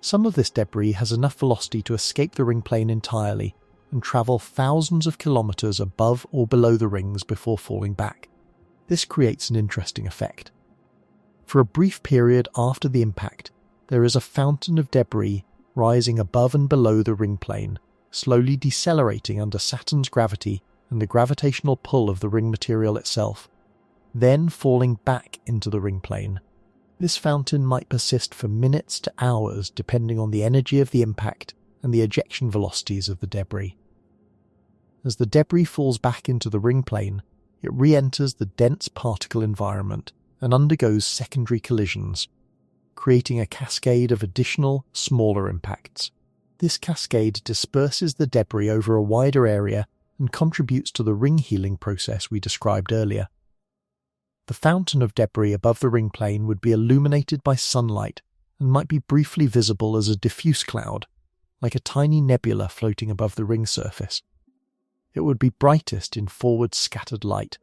Some of this debris has enough velocity to escape the ring plane entirely and travel thousands of kilometers above or below the rings before falling back. This creates an interesting effect. For a brief period after the impact, there is a fountain of debris rising above and below the ring plane, slowly decelerating under Saturn's gravity and the gravitational pull of the ring material itself, then falling back into the ring plane. This fountain might persist for minutes to hours depending on the energy of the impact and the ejection velocities of the debris. As the debris falls back into the ring plane, it re-enters the dense particle environment and undergoes secondary collisions, creating a cascade of additional, smaller impacts. This cascade disperses the debris over a wider area and contributes to the ring healing process we described earlier. The fountain of debris above the ring plane would be illuminated by sunlight and might be briefly visible as a diffuse cloud, like a tiny nebula floating above the ring surface. It would be brightest in forward scattered light,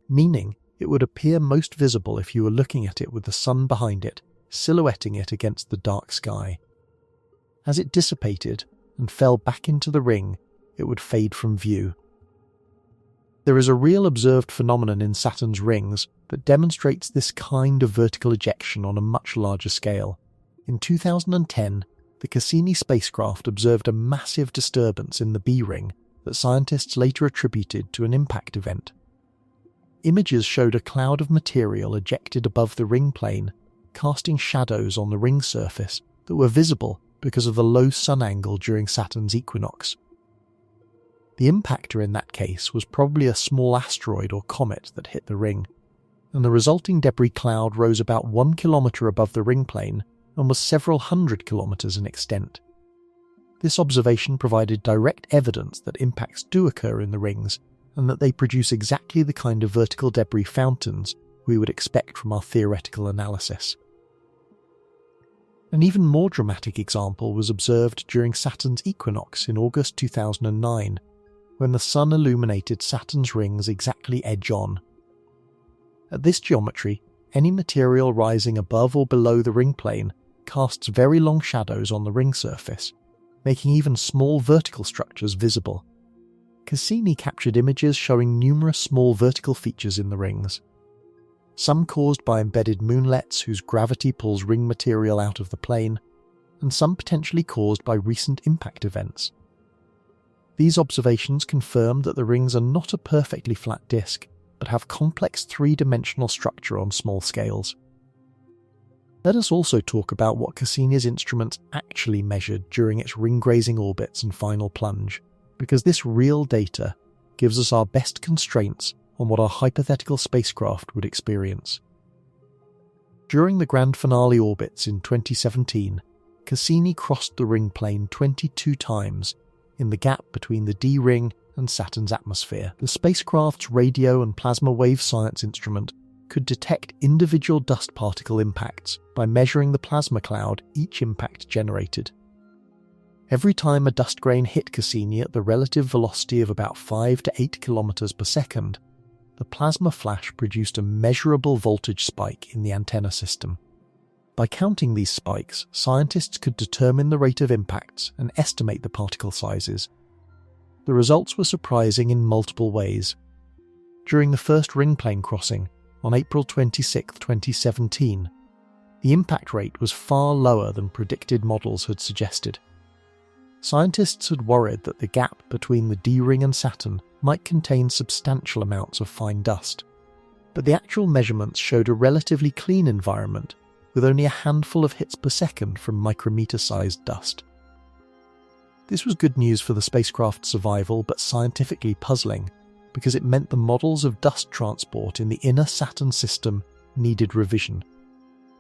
meaning it would appear most visible if you were looking at it with the sun behind it, silhouetting it against the dark sky. As it dissipated and fell back into the ring, it would fade from view. There is a real observed phenomenon in Saturn's rings that demonstrates this kind of vertical ejection on a much larger scale. In 2010, the Cassini spacecraft observed a massive disturbance in the B ring that scientists later attributed to an impact event. Images showed a cloud of material ejected above the ring plane, casting shadows on the ring surface that were visible because of the low sun angle during Saturn's equinox. The impactor in that case was probably a small asteroid or comet that hit the ring, and the resulting debris cloud rose about 1 kilometre above the ring plane and was several hundred kilometres in extent. This observation provided direct evidence that impacts do occur in the rings, and that they produce exactly the kind of vertical debris fountains we would expect from our theoretical analysis. An even more dramatic example was observed during Saturn's equinox in August 2009, when the sun illuminated Saturn's rings exactly edge-on. At this geometry, any material rising above or below the ring plane casts very long shadows on the ring surface, making even small vertical structures visible. Cassini captured images showing numerous small vertical features in the rings, some caused by embedded moonlets whose gravity pulls ring material out of the plane, and some potentially caused by recent impact events. These observations confirm that the rings are not a perfectly flat disk, but have complex three-dimensional structure on small scales. Let us also talk about what Cassini's instruments actually measured during its ring-grazing orbits and final plunge, because this real data gives us our best constraints on what our hypothetical spacecraft would experience. During the grand finale orbits in 2017, Cassini crossed the ring plane 22 times in the gap between the D ring and Saturn's atmosphere. The spacecraft's radio and plasma wave science instrument could detect individual dust particle impacts by measuring the plasma cloud each impact generated. Every time a dust grain hit Cassini at the relative velocity of about 5 to 8 kilometers per second, the plasma flash produced a measurable voltage spike in the antenna system. By counting these spikes, scientists could determine the rate of impacts and estimate the particle sizes. The results were surprising in multiple ways. During the first ring plane crossing, on April 26, 2017, the impact rate was far lower than predicted models had suggested. Scientists had worried that the gap between the D ring and Saturn might contain substantial amounts of fine dust, but the actual measurements showed a relatively clean environment with only a handful of hits per second from micrometer-sized dust. This was good news for the spacecraft's survival, but scientifically puzzling, because it meant the models of dust transport in the inner Saturn system needed revision.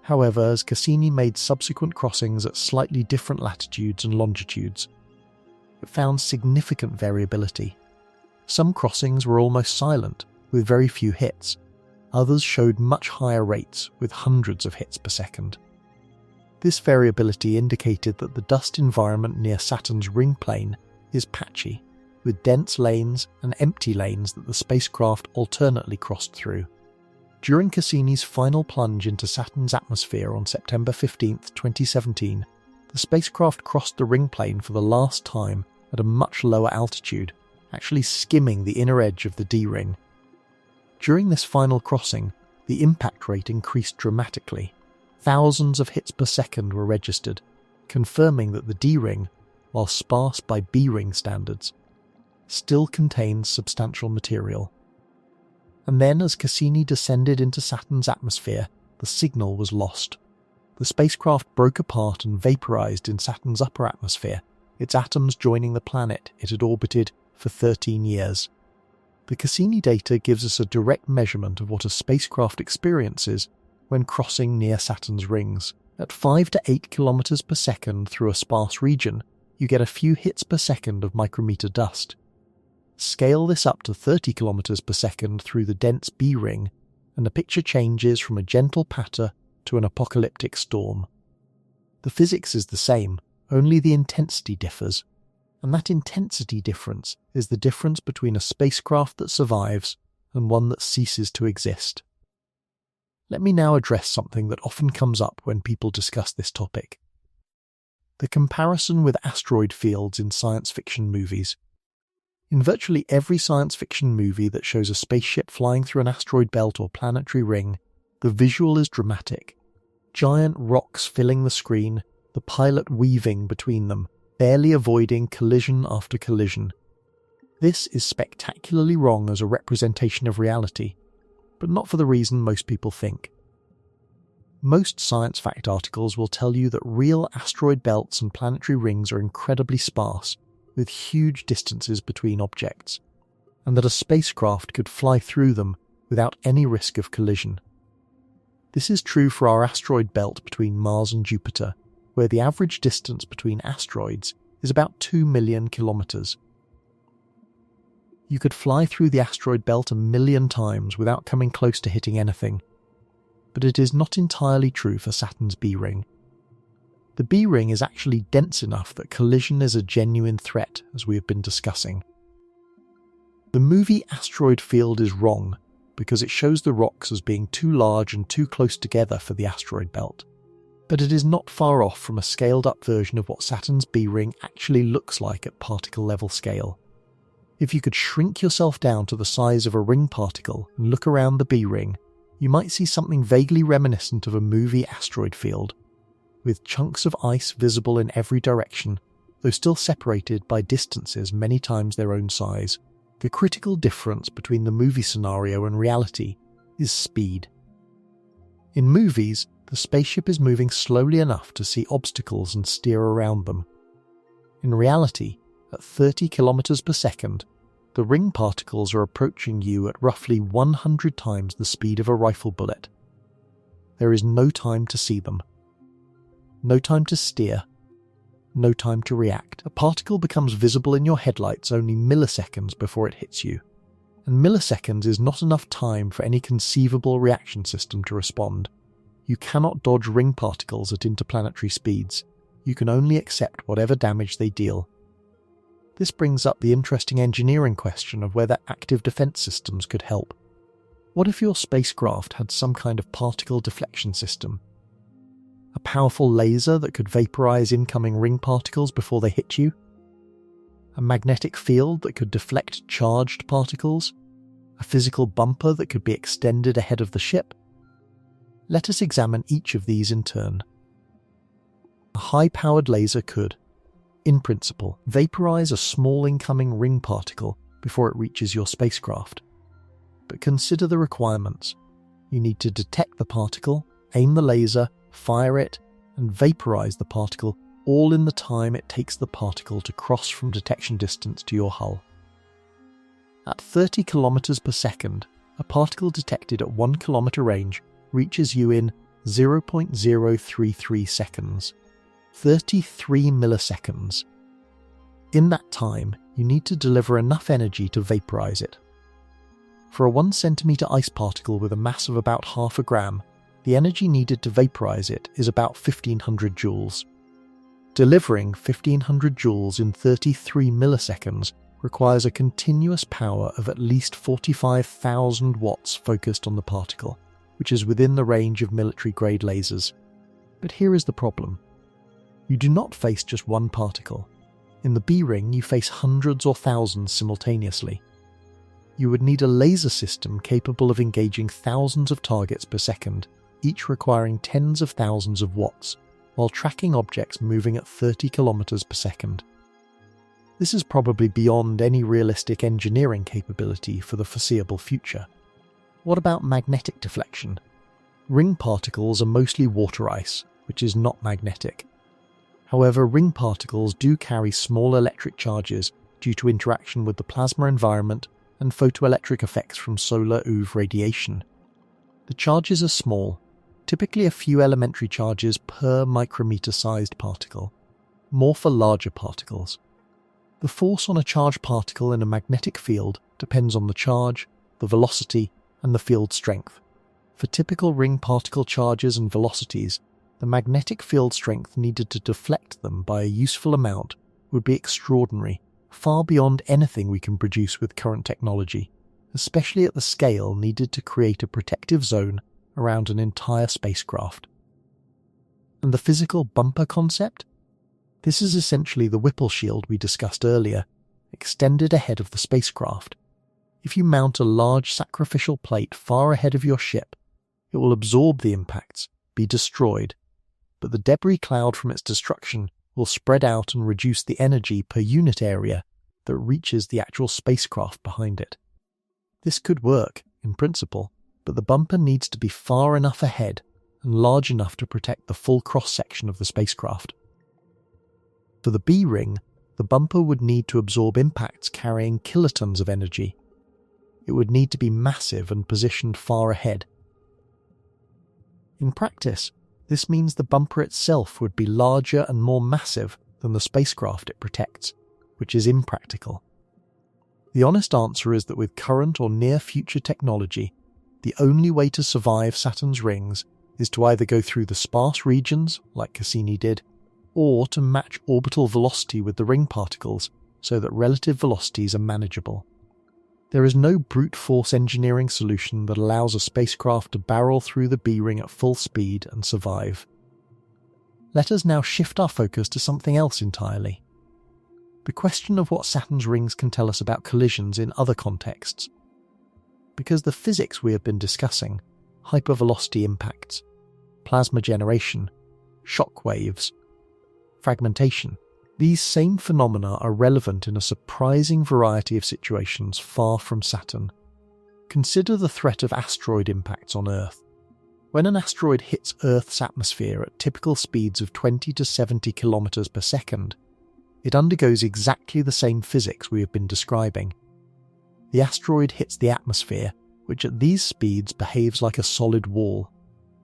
However, as Cassini made subsequent crossings at slightly different latitudes and longitudes, it found significant variability. Some crossings were almost silent, with very few hits. Others showed much higher rates, with hundreds of hits per second. This variability indicated that the dust environment near Saturn's ring plane is patchy, with dense lanes and empty lanes that the spacecraft alternately crossed through. During Cassini's final plunge into Saturn's atmosphere on September 15, 2017, the spacecraft crossed the ring plane for the last time at a much lower altitude, actually skimming the inner edge of the D ring. During this final crossing, the impact rate increased dramatically. Thousands of hits per second were registered, confirming that the D ring, while sparse by B ring standards, still contains substantial material. And then, as Cassini descended into Saturn's atmosphere, the signal was lost. The spacecraft broke apart and vaporized in Saturn's upper atmosphere, its atoms joining the planet it had orbited for 13 years. The Cassini data gives us a direct measurement of what a spacecraft experiences when crossing near Saturn's rings. At 5 to 8 kilometers per second through a sparse region, you get a few hits per second of micrometer dust. Scale this up to 30 kilometers per second through the dense B ring, and the picture changes from a gentle patter to an apocalyptic storm. The physics is the same, only the intensity differs. And that intensity difference is the difference between a spacecraft that survives and one that ceases to exist. Let me now address something that often comes up when people discuss this topic: the comparison with asteroid fields in science fiction movies. In virtually every science fiction movie that shows a spaceship flying through an asteroid belt or planetary ring, the visual is dramatic. Giant rocks filling the screen, the pilot weaving between them, barely avoiding collision after collision. This is spectacularly wrong as a representation of reality, but not for the reason most people think. Most science fact articles will tell you that real asteroid belts and planetary rings are incredibly sparse, with huge distances between objects, and that a spacecraft could fly through them without any risk of collision. This is true for our asteroid belt between Mars and Jupiter, where the average distance between asteroids is about 2 million kilometers. You could fly through the asteroid belt 1 million times without coming close to hitting anything, but it is not entirely true for Saturn's B-ring. The B-ring is actually dense enough that collision is a genuine threat, as we have been discussing. The movie Asteroid Field is wrong because it shows the rocks as being too large and too close together for the asteroid belt, but it is not far off from a scaled-up version of what Saturn's B-ring actually looks like at particle-level scale. If you could shrink yourself down to the size of a ring particle and look around the B-ring, you might see something vaguely reminiscent of a movie asteroid field, with chunks of ice visible in every direction, though still separated by distances many times their own size. The critical difference between the movie scenario and reality is speed. In movies, the spaceship is moving slowly enough to see obstacles and steer around them. In reality, at 30 kilometers per second, the ring particles are approaching you at roughly 100 times the speed of a rifle bullet. There is no time to see them. No time to steer. No time to react. A particle becomes visible in your headlights only milliseconds before it hits you, and milliseconds is not enough time for any conceivable reaction system to respond. You cannot dodge ring particles at interplanetary speeds. You can only accept whatever damage they deal. This brings up the interesting engineering question of whether active defense systems could help. What if your spacecraft had some kind of particle deflection system? A powerful laser that could vaporize incoming ring particles before they hit you? A magnetic field that could deflect charged particles? A physical bumper that could be extended ahead of the ship? Let us examine each of these in turn. A high-powered laser could, in principle, vaporize a small incoming ring particle before it reaches your spacecraft. But consider the requirements. You need to detect the particle, aim the laser, fire it, and vaporize the particle, all in the time it takes the particle to cross from detection distance to your hull. At 30 kilometers per second, a particle detected at 1 kilometer range reaches you in 0.033 seconds. 33 milliseconds. In that time, you need to deliver enough energy to vaporize it. For a 1 centimeter ice particle with a mass of about half a gram, the energy needed to vaporize it is about 1500 joules. Delivering 1500 joules in 33 milliseconds requires a continuous power of at least 45,000 watts focused on the particle, which is within the range of military-grade lasers. But here is the problem. You do not face just one particle. In the B-ring, you face hundreds or thousands simultaneously. You would need a laser system capable of engaging thousands of targets per second, each requiring tens of thousands of watts, while tracking objects moving at 30 kilometers per second. This is probably beyond any realistic engineering capability for the foreseeable future. What about magnetic deflection? Ring particles are mostly water ice, which is not magnetic. However, ring particles do carry small electric charges due to interaction with the plasma environment and photoelectric effects from solar UV radiation. The charges are small, typically a few elementary charges per micrometer-sized particle, more for larger particles. The force on a charged particle in a magnetic field depends on the charge, the velocity, and the field strength. For typical ring particle charges and velocities, the magnetic field strength needed to deflect them by a useful amount would be extraordinary, far beyond anything we can produce with current technology, especially at the scale needed to create a protective zone around an entire spacecraft. And the physical bumper concept? This is essentially the Whipple shield we discussed earlier, extended ahead of the spacecraft. If you mount a large sacrificial plate far ahead of your ship, it will absorb the impacts, be destroyed, but the debris cloud from its destruction will spread out and reduce the energy per unit area that reaches the actual spacecraft behind it. This could work, in principle, but the bumper needs to be far enough ahead and large enough to protect the full cross-section of the spacecraft. For the B-ring, the bumper would need to absorb impacts carrying kilotons of energy. It would need to be massive and positioned far ahead. In practice, this means the bumper itself would be larger and more massive than the spacecraft it protects, which is impractical. The honest answer is that with current or near-future technology, the only way to survive Saturn's rings is to either go through the sparse regions, like Cassini did, or to match orbital velocity with the ring particles so that relative velocities are manageable. There is no brute force engineering solution that allows a spacecraft to barrel through the B-ring at full speed and survive. Let us now shift our focus to something else entirely. The question of what Saturn's rings can tell us about collisions in other contexts. Because the physics we have been discussing, hypervelocity impacts, plasma generation, shock waves, fragmentation, these same phenomena are relevant in a surprising variety of situations far from Saturn. Consider the threat of asteroid impacts on Earth. When an asteroid hits Earth's atmosphere at typical speeds of 20 to 70 kilometers per second, it undergoes exactly the same physics we have been describing. The asteroid hits the atmosphere, which at these speeds behaves like a solid wall.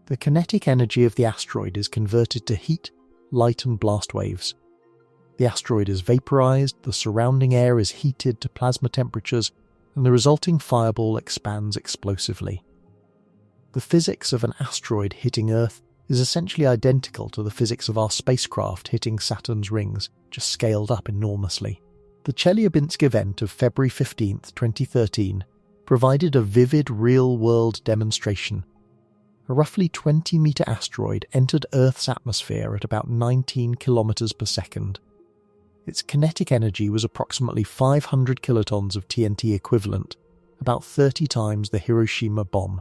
The kinetic energy of the asteroid is converted to heat, light and blast waves. The asteroid is vaporized, the surrounding air is heated to plasma temperatures, and the resulting fireball expands explosively. The physics of an asteroid hitting Earth is essentially identical to the physics of our spacecraft hitting Saturn's rings, just scaled up enormously. The Chelyabinsk event of February 15, 2013, provided a vivid real-world demonstration. A roughly 20-meter asteroid entered Earth's atmosphere at about 19 kilometers per second. Its kinetic energy was approximately 500 kilotons of TNT equivalent, about 30 times the Hiroshima bomb.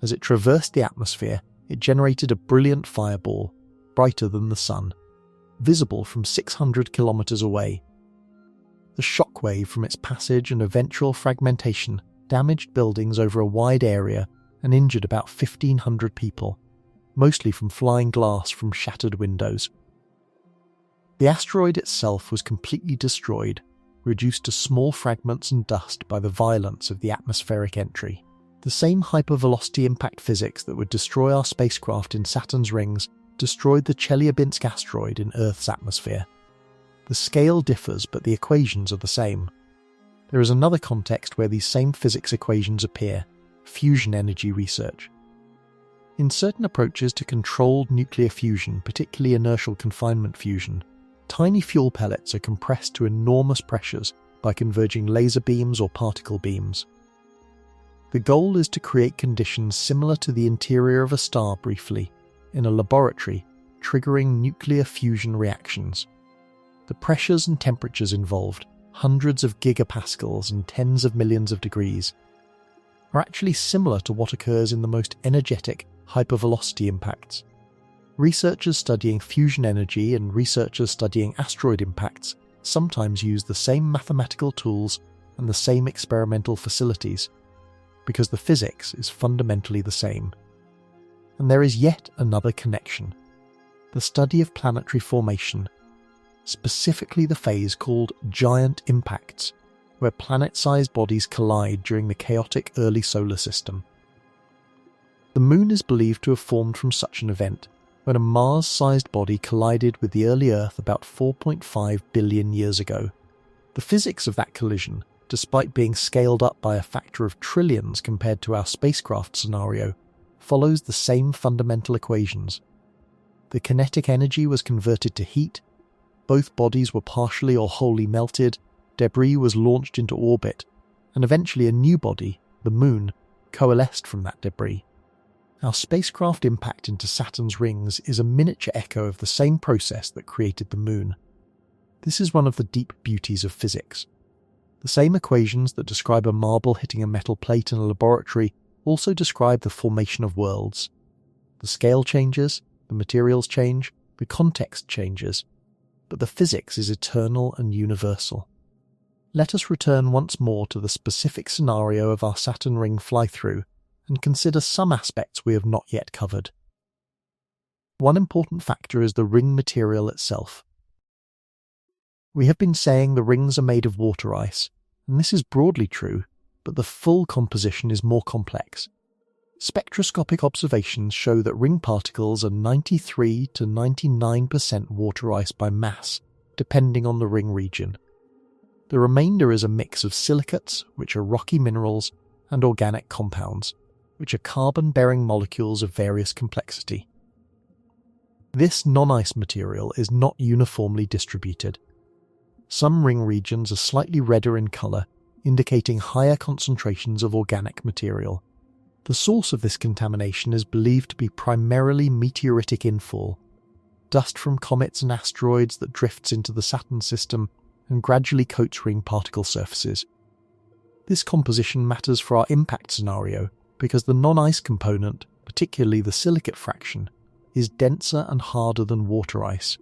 As it traversed the atmosphere, it generated a brilliant fireball, brighter than the sun, visible from 600 kilometers away. The shockwave from its passage and eventual fragmentation damaged buildings over a wide area and injured about 1,500 people, mostly from flying glass from shattered windows. The asteroid itself was completely destroyed, reduced to small fragments and dust by the violence of the atmospheric entry. The same hypervelocity impact physics that would destroy our spacecraft in Saturn's rings destroyed the Chelyabinsk asteroid in Earth's atmosphere. The scale differs, but the equations are the same. There is another context where these same physics equations appear: fusion energy research. In certain approaches to controlled nuclear fusion, particularly inertial confinement fusion, tiny fuel pellets are compressed to enormous pressures by converging laser beams or particle beams. The goal is to create conditions similar to the interior of a star briefly, in a laboratory, triggering nuclear fusion reactions. The pressures and temperatures involved, hundreds of gigapascals and tens of millions of degrees, are actually similar to what occurs in the most energetic hypervelocity impacts. Researchers studying fusion energy and researchers studying asteroid impacts sometimes use the same mathematical tools and the same experimental facilities, because the physics is fundamentally the same. And there is yet another connection: the study of planetary formation, specifically the phase called giant impacts, where planet-sized bodies collide during the chaotic early solar system. The Moon is believed to have formed from such an event, when a Mars-sized body collided with the early Earth about 4.5 billion years ago. The physics of that collision, despite being scaled up by a factor of trillions compared to our spacecraft scenario, follows the same fundamental equations. The kinetic energy was converted to heat, both bodies were partially or wholly melted, debris was launched into orbit, and eventually a new body, the Moon, coalesced from that debris. Our spacecraft impact into Saturn's rings is a miniature echo of the same process that created the Moon. This is one of the deep beauties of physics. The same equations that describe a marble hitting a metal plate in a laboratory also describe the formation of worlds. The scale changes, the materials change, the context changes, but the physics is eternal and universal. Let us return once more to the specific scenario of our Saturn ring fly-through and consider some aspects we have not yet covered. One important factor is the ring material itself. We have been saying the rings are made of water ice, and this is broadly true, but the full composition is more complex. Spectroscopic observations show that ring particles are 93 to 99% water ice by mass, depending on the ring region. The remainder is a mix of silicates, which are rocky minerals, and organic compounds, which are carbon-bearing molecules of various complexity. This non-ice material is not uniformly distributed. Some ring regions are slightly redder in colour, indicating higher concentrations of organic material. The source of this contamination is believed to be primarily meteoritic infall, dust from comets and asteroids that drifts into the Saturn system and gradually coats ring particle surfaces. This composition matters for our impact scenario because the non-ice component, particularly the silicate fraction, is denser and harder than water ice.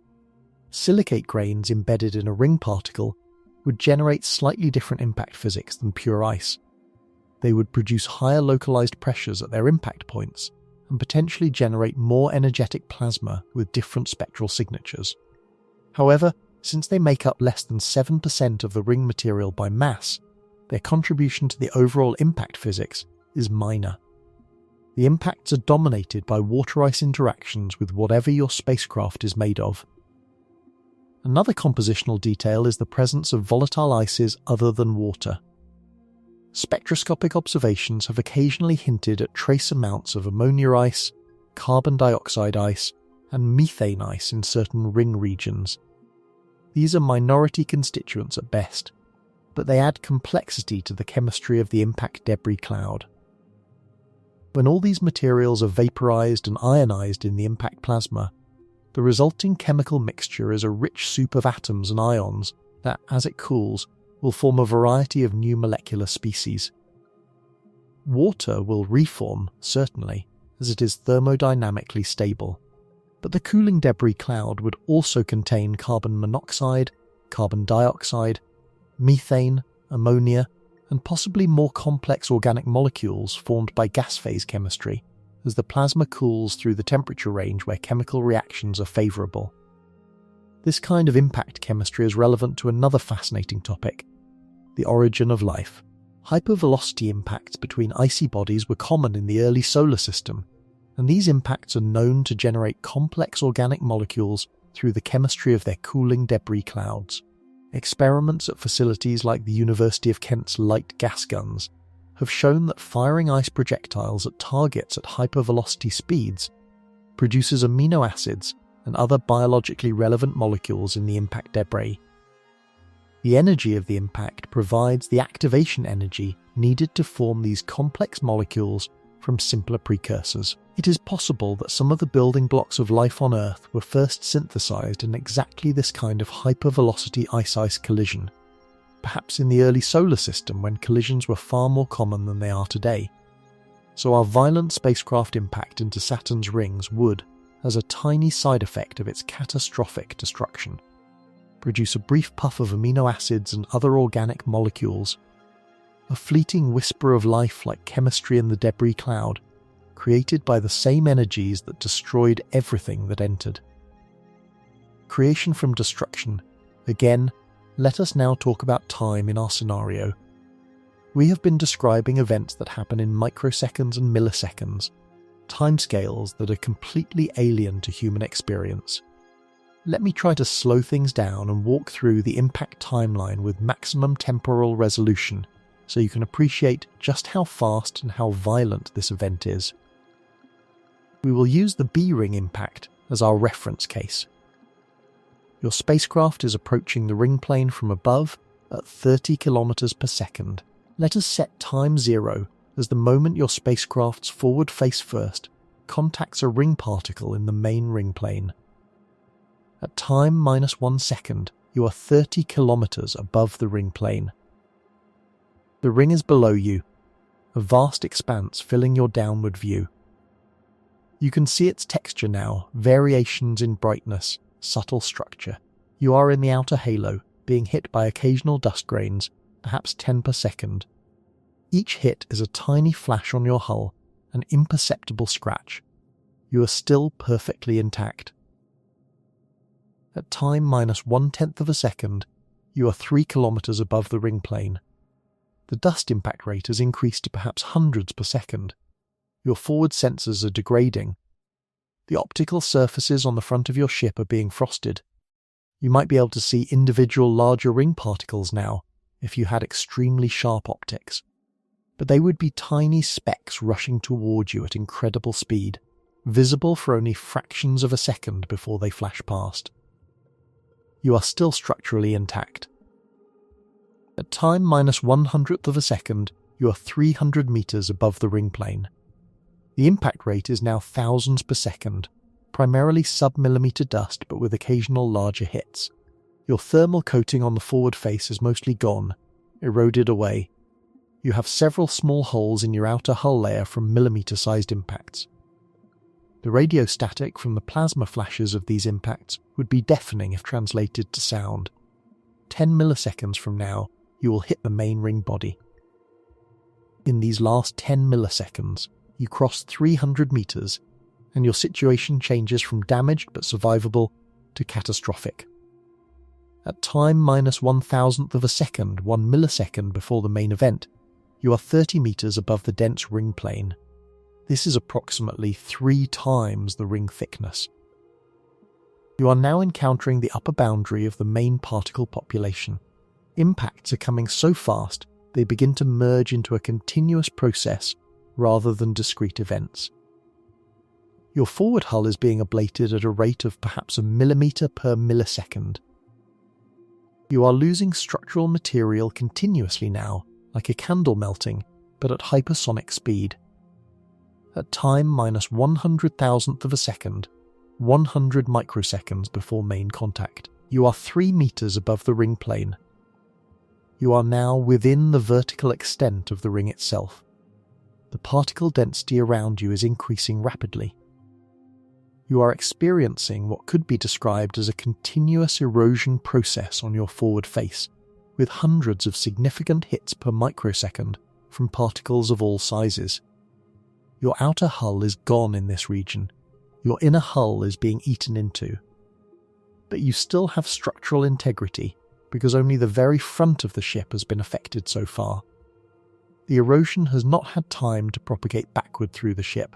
Silicate grains embedded in a ring particle would generate slightly different impact physics than pure ice. They would produce higher localized pressures at their impact points and potentially generate more energetic plasma with different spectral signatures. However, since they make up less than 7% of the ring material by mass, their contribution to the overall impact physics is minor. The impacts are dominated by water-ice interactions with whatever your spacecraft is made of. Another compositional detail is the presence of volatile ices other than water. Spectroscopic observations have occasionally hinted at trace amounts of ammonia ice, carbon dioxide ice, and methane ice in certain ring regions. These are minority constituents at best, but they add complexity to the chemistry of the impact debris cloud. When all these materials are vaporized and ionized in the impact plasma, the resulting chemical mixture is a rich soup of atoms and ions that, as it cools, will form a variety of new molecular species. Water will reform, certainly, as it is thermodynamically stable, but the cooling debris cloud would also contain carbon monoxide, carbon dioxide, methane, ammonia, and possibly more complex organic molecules formed by gas phase chemistry, as the plasma cools through the temperature range where chemical reactions are favourable. This kind of impact chemistry is relevant to another fascinating topic, the origin of life. Hypervelocity impacts between icy bodies were common in the early solar system, and these impacts are known to generate complex organic molecules through the chemistry of their cooling debris clouds. Experiments at facilities like the University of Kent's light gas guns have shown that firing ice projectiles at targets at hypervelocity speeds produces amino acids and other biologically relevant molecules in the impact debris. The energy of the impact provides the activation energy needed to form these complex molecules from simpler precursors. It is possible that some of the building blocks of life on Earth were first synthesized in exactly this kind of hypervelocity ice-ice collision, perhaps in the early solar system when collisions were far more common than they are today. So our violent spacecraft impact into Saturn's rings would, as a tiny side effect of its catastrophic destruction, produce a brief puff of amino acids and other organic molecules, a fleeting whisper of life like chemistry in the debris cloud, created by the same energies that destroyed everything that entered. Creation from destruction. Again, let us now talk about time in our scenario. We have been describing events that happen in microseconds and milliseconds, timescales that are completely alien to human experience. Let me try to slow things down and walk through the impact timeline with maximum temporal resolution so you can appreciate just how fast and how violent this event is. We will use the B-ring impact as our reference case. Your spacecraft is approaching the ring plane from above at 30 kilometers per second. Let us set time 0 as the moment your spacecraft's forward face first contacts a ring particle in the main ring plane. At time minus 1 second, you are 30 kilometers above the ring plane. The ring is below you, a vast expanse filling your downward view. You can see its texture now, variations in brightness, subtle structure. You are in the outer halo, being hit by occasional dust grains, perhaps 10 per second. Each hit is a tiny flash on your hull, an imperceptible scratch. You are still perfectly intact. At time minus 1/10 of a second, you are 3 kilometers above the ring plane. The dust impact rate has increased to perhaps hundreds per second. Your forward sensors are degrading. The optical surfaces on the front of your ship are being frosted. You might be able to see individual larger ring particles now if you had extremely sharp optics. But they would be tiny specks rushing toward you at incredible speed, visible for only fractions of a second before they flash past. You are still structurally intact. At time minus 1/100th of a second, you are 300 meters above the ring plane. The impact rate is now thousands per second, primarily sub-millimeter dust but with occasional larger hits. Your thermal coating on the forward face is mostly gone, eroded away. You have several small holes in your outer hull layer from millimeter-sized impacts. The radio static from the plasma flashes of these impacts would be deafening if translated to sound. 10 milliseconds from now, you will hit the main ring body. In these last 10 milliseconds, you cross 300 meters, and your situation changes from damaged but survivable to catastrophic. At time minus 1,000th of a second, 1 millisecond before the main event, you are 30 meters above the dense ring plane. This is approximately 3 times the ring thickness. You are now encountering the upper boundary of the main particle population. Impacts are coming so fast they begin to merge into a continuous process rather than discrete events. Your forward hull is being ablated at a rate of perhaps a millimeter per millisecond. You are losing structural material continuously now, like a candle melting, but at hypersonic speed. At time minus 100,000th of a second, 100 microseconds before main contact, you are 3 meters above the ring plane. You are now within the vertical extent of the ring itself. The particle density around you is increasing rapidly. You are experiencing what could be described as a continuous erosion process on your forward face, with hundreds of significant hits per microsecond from particles of all sizes. Your outer hull is gone in this region. Your inner hull is being eaten into. But you still have structural integrity because only the very front of the ship has been affected so far. The erosion has not had time to propagate backward through the ship,